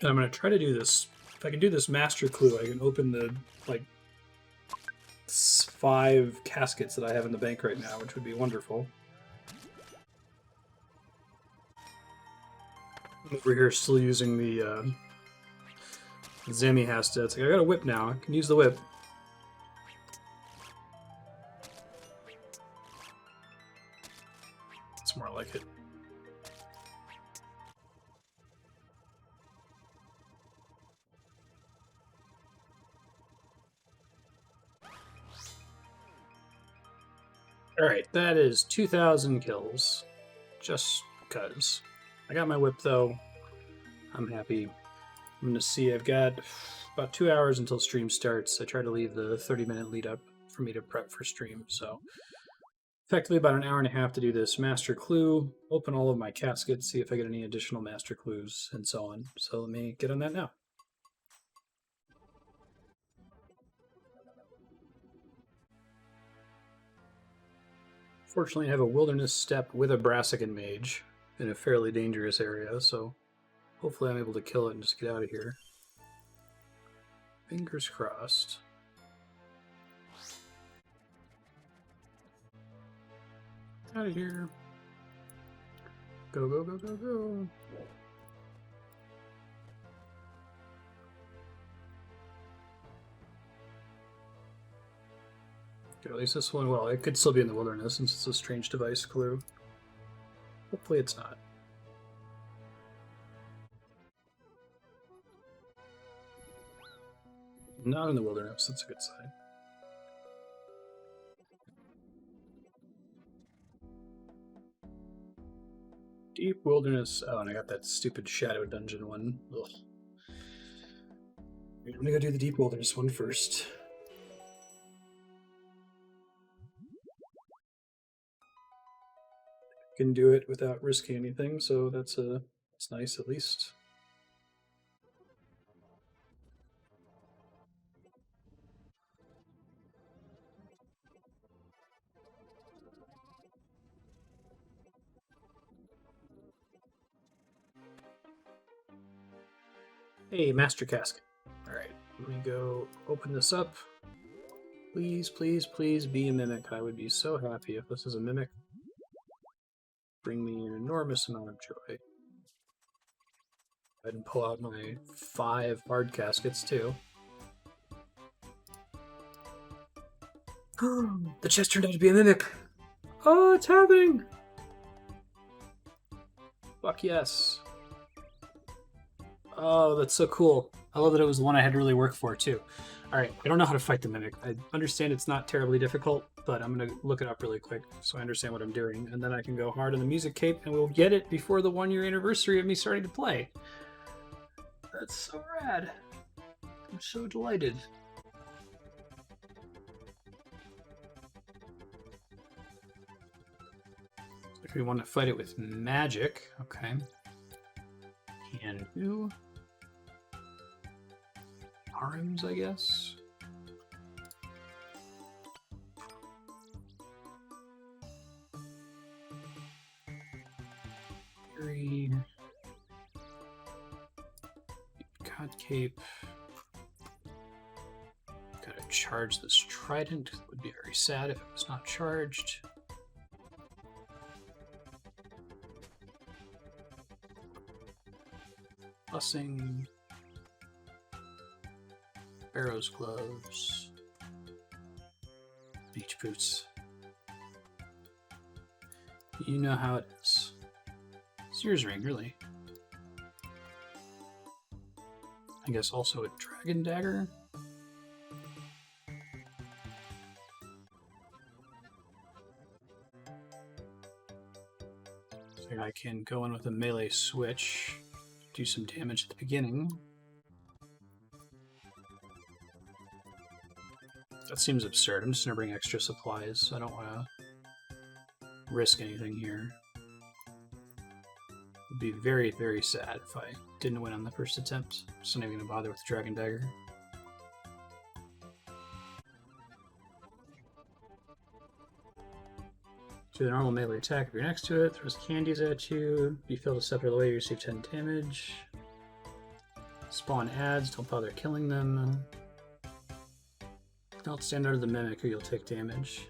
S1: And I'm going to try to do this. If I can do this master clue, I can open the, like, 5 caskets that I have in the bank right now, which would be wonderful. I'm over here still using the Zami Hasta. It's like, I got a whip now. I can use the whip. It's more like it. Alright, that is 2,000 kills. Just because. I got my whip, though. I'm happy. I'm going to see. I've got about 2 hours until stream starts. I try to leave the 30-minute lead up for me to prep for stream, so effectively about an hour and a half to do this master clue, open all of my caskets, see if I get any additional master clues, and so on. So let me get on that now. Fortunately, I have a wilderness step with a Brassican mage in a fairly dangerous area, so hopefully I'm able to kill it and just get out of here. Fingers crossed. Out of here. Go, go, go, go, go. Okay, at least this one, well, it could still be in the wilderness since it's a strange device clue. Hopefully it's not. Not in the wilderness, that's a good sign. Deep wilderness. Oh, and I got that stupid shadow dungeon one. Ugh. I'm gonna go do the deep wilderness one first. Can do it without risking anything, so that's nice at least. Hey, Master Casket. Alright, let me go open this up. Please, please, please be a mimic. I would be so happy if this is a mimic. Bring me an enormous amount of joy. Go ahead and pull out my 5 hard caskets, too. The chest turned out to be a mimic! Oh, it's happening! Fuck yes. Oh, that's so cool. I love that it was the one I had to really work for, too. Alright, I don't know how to fight the Mimic. I understand it's not terribly difficult, but I'm going to look it up really quick so I understand what I'm doing, and then I can go hard on the music cape, and we'll get it before the 1-year anniversary of me starting to play. That's so rad. I'm so delighted. If we want to fight it with magic, okay. Can do. Arms, I guess. Fury. God Cape. Gotta charge this trident. Would be very sad if it was not charged. Blessing. Barrow's gloves. Beach boots. You know how it is. Sears ring, really. I guess also a dragon dagger. So I can go in with a melee switch, do some damage at the beginning.
S2: That seems absurd. I'm just gonna bring extra supplies. I don't want to risk anything here. It'd be very, very sad if I didn't win on the first attempt. Just not even gonna bother with the Dragon Dagger. Do the normal melee attack if you're next to it. Throws candies at you. You fail to step out of the way, you receive 10 damage. Spawn adds, don't bother killing them. Don't stand under the mimic or you'll take damage.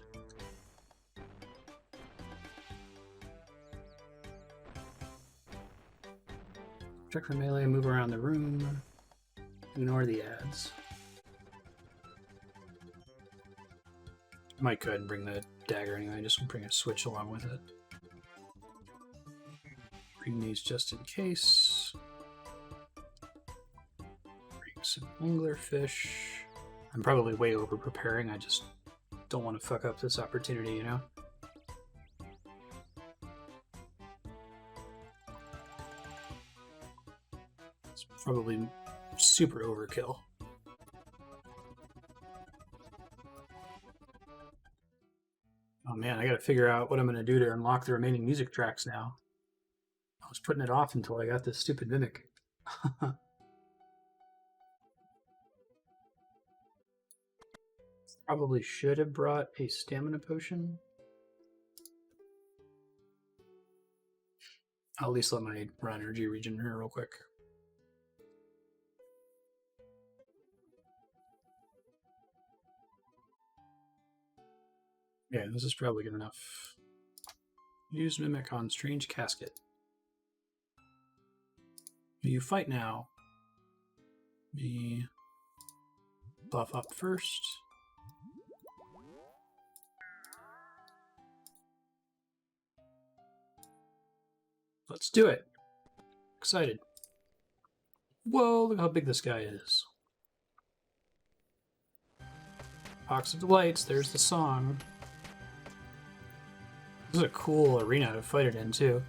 S2: Check for melee, move around the room. Ignore the ads. Might go ahead and bring the dagger anyway, just bring a switch along with it. Bring these just in case. Bring some anglerfish. I'm probably way over preparing, I just don't want to fuck up this opportunity, you know? It's probably super overkill. Oh man, I gotta figure out what I'm gonna do to unlock the remaining music tracks now. I was putting it off until I got this stupid mimic. Probably should have brought a stamina potion. I'll at least let my raw energy regen here real quick. Yeah, this is probably good enough. Use Mimic on Strange Casket. You fight now. Me buff up first. Let's do it. Excited. Whoa, look how big this guy is. Box of Delights, there's the song. This is a cool arena to fight it in, too.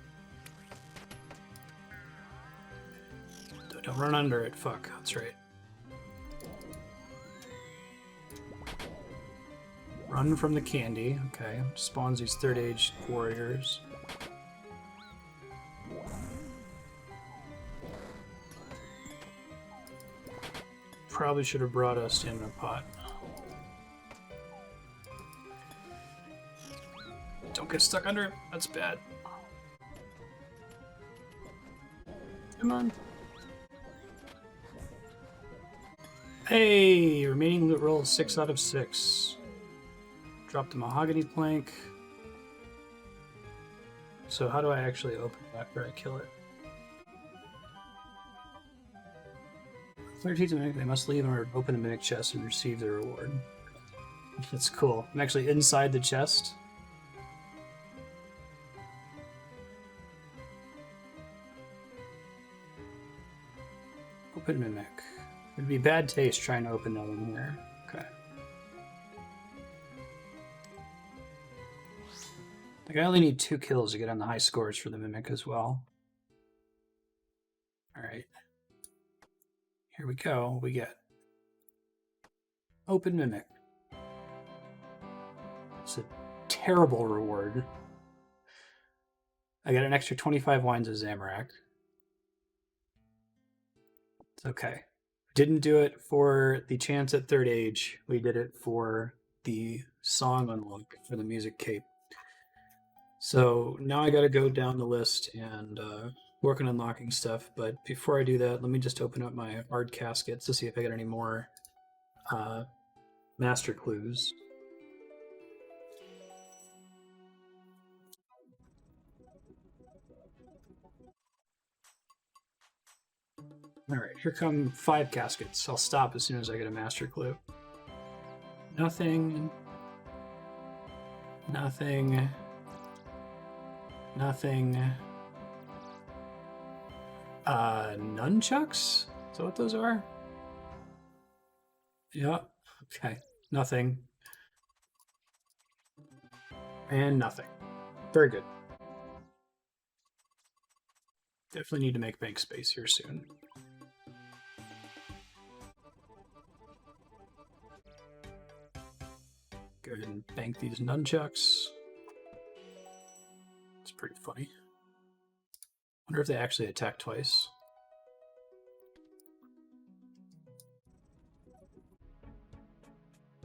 S2: Don't run under it, fuck, that's right. Run from the candy, okay. Spawns these third age warriors. Probably should have brought a stamina pot. Don't get stuck under it. That's bad. Come on. Hey! Remaining loot roll is 6 out of 6. Drop the mahogany plank. So how do I actually open it after I kill it? Player teaches the mimic they must leave or open the mimic chest and receive the reward. That's cool. I'm actually inside the chest. Open mimic. It'd be bad taste trying to open that in here. Okay. Like I only need 2 kills to get on the high scores for the mimic as well. Alright. Here we go. We get Open Mimic. It's a terrible reward. I got an extra 25 wines of Zamorak. It's okay. Didn't do it for the chance at third age. We did it for the song unlock for the music cape. So now I got to go down the list and work on unlocking stuff. But before I do that, let me just open up my art caskets to see if I got any more master clues. All right, here come 5 caskets. I'll stop as soon as I get a master clue. Nothing. Nothing. Nothing. Nunchucks? Is that what those are? Yeah. Okay. Nothing. And nothing. Very good. Definitely need to make bank space here soon. Go ahead and bank these nunchucks. It's pretty funny. Wonder if they actually attack twice.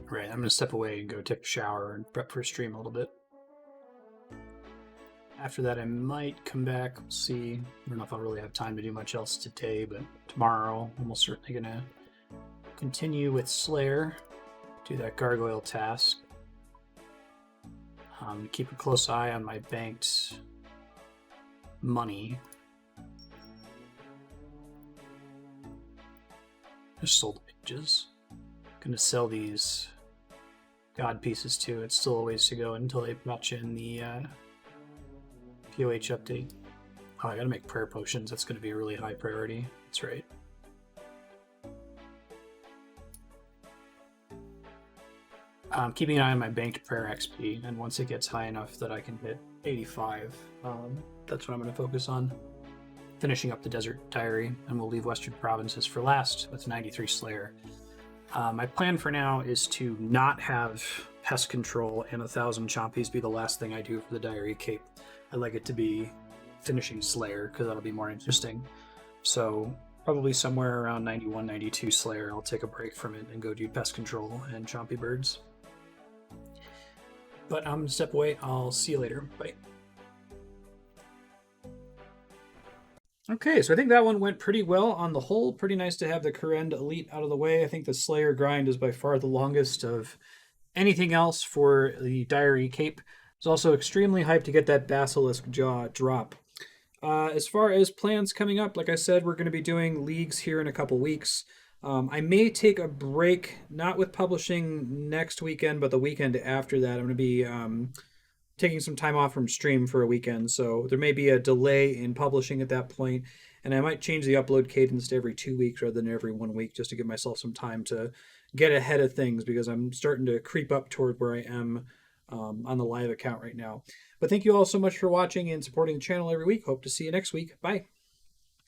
S2: Right, I'm going to step away and go take a shower and prep for a stream a little bit. After that, I might come back. We'll see. I don't know if I'll really have time to do much else today, but tomorrow I'm most certainly going to continue with Slayer, do that gargoyle task. Keep a close eye on my banked money. Just sold pages. Gonna sell these god pieces too. It's still a ways to go until they patch in the POH update. Oh, I gotta make prayer potions. That's gonna be a really high priority. That's right. Keeping an eye on my banked prayer XP, and once it gets high enough that I can hit 85, that's what I'm going to focus on. Finishing up the Desert Diary, and we'll leave Western Provinces for last with 93 Slayer. My plan for now is to not have Pest Control and 1,000 Chompies be the last thing I do for the Diary Cape. I'd like it to be finishing Slayer, because that'll be more interesting. So probably somewhere around 91, 92 Slayer, I'll take a break from it and go do Pest Control and Chompy Birds. But I'm going to step away. I'll see you later. Bye. Okay, so I think that one went pretty well on the whole. Pretty nice to have the Kourend Elite out of the way. I think the Slayer grind is by far the longest of anything else for the Diary Cape. It's also extremely hyped to get that Basilisk Jaw drop. As far as plans coming up, like I said, we're going to be doing leagues here in a couple weeks. I may take a break, not with publishing next weekend, but the weekend after that. I'm going to be taking some time off from stream for a weekend, so there may be a delay in publishing at that point, and I might change the upload cadence to every 2 weeks rather than every 1 week, just to give myself some time to get ahead of things, because I'm starting to creep up toward where I am on the live account right now. But thank you all so much for watching and supporting the channel every week. Hope to see you next week. Bye.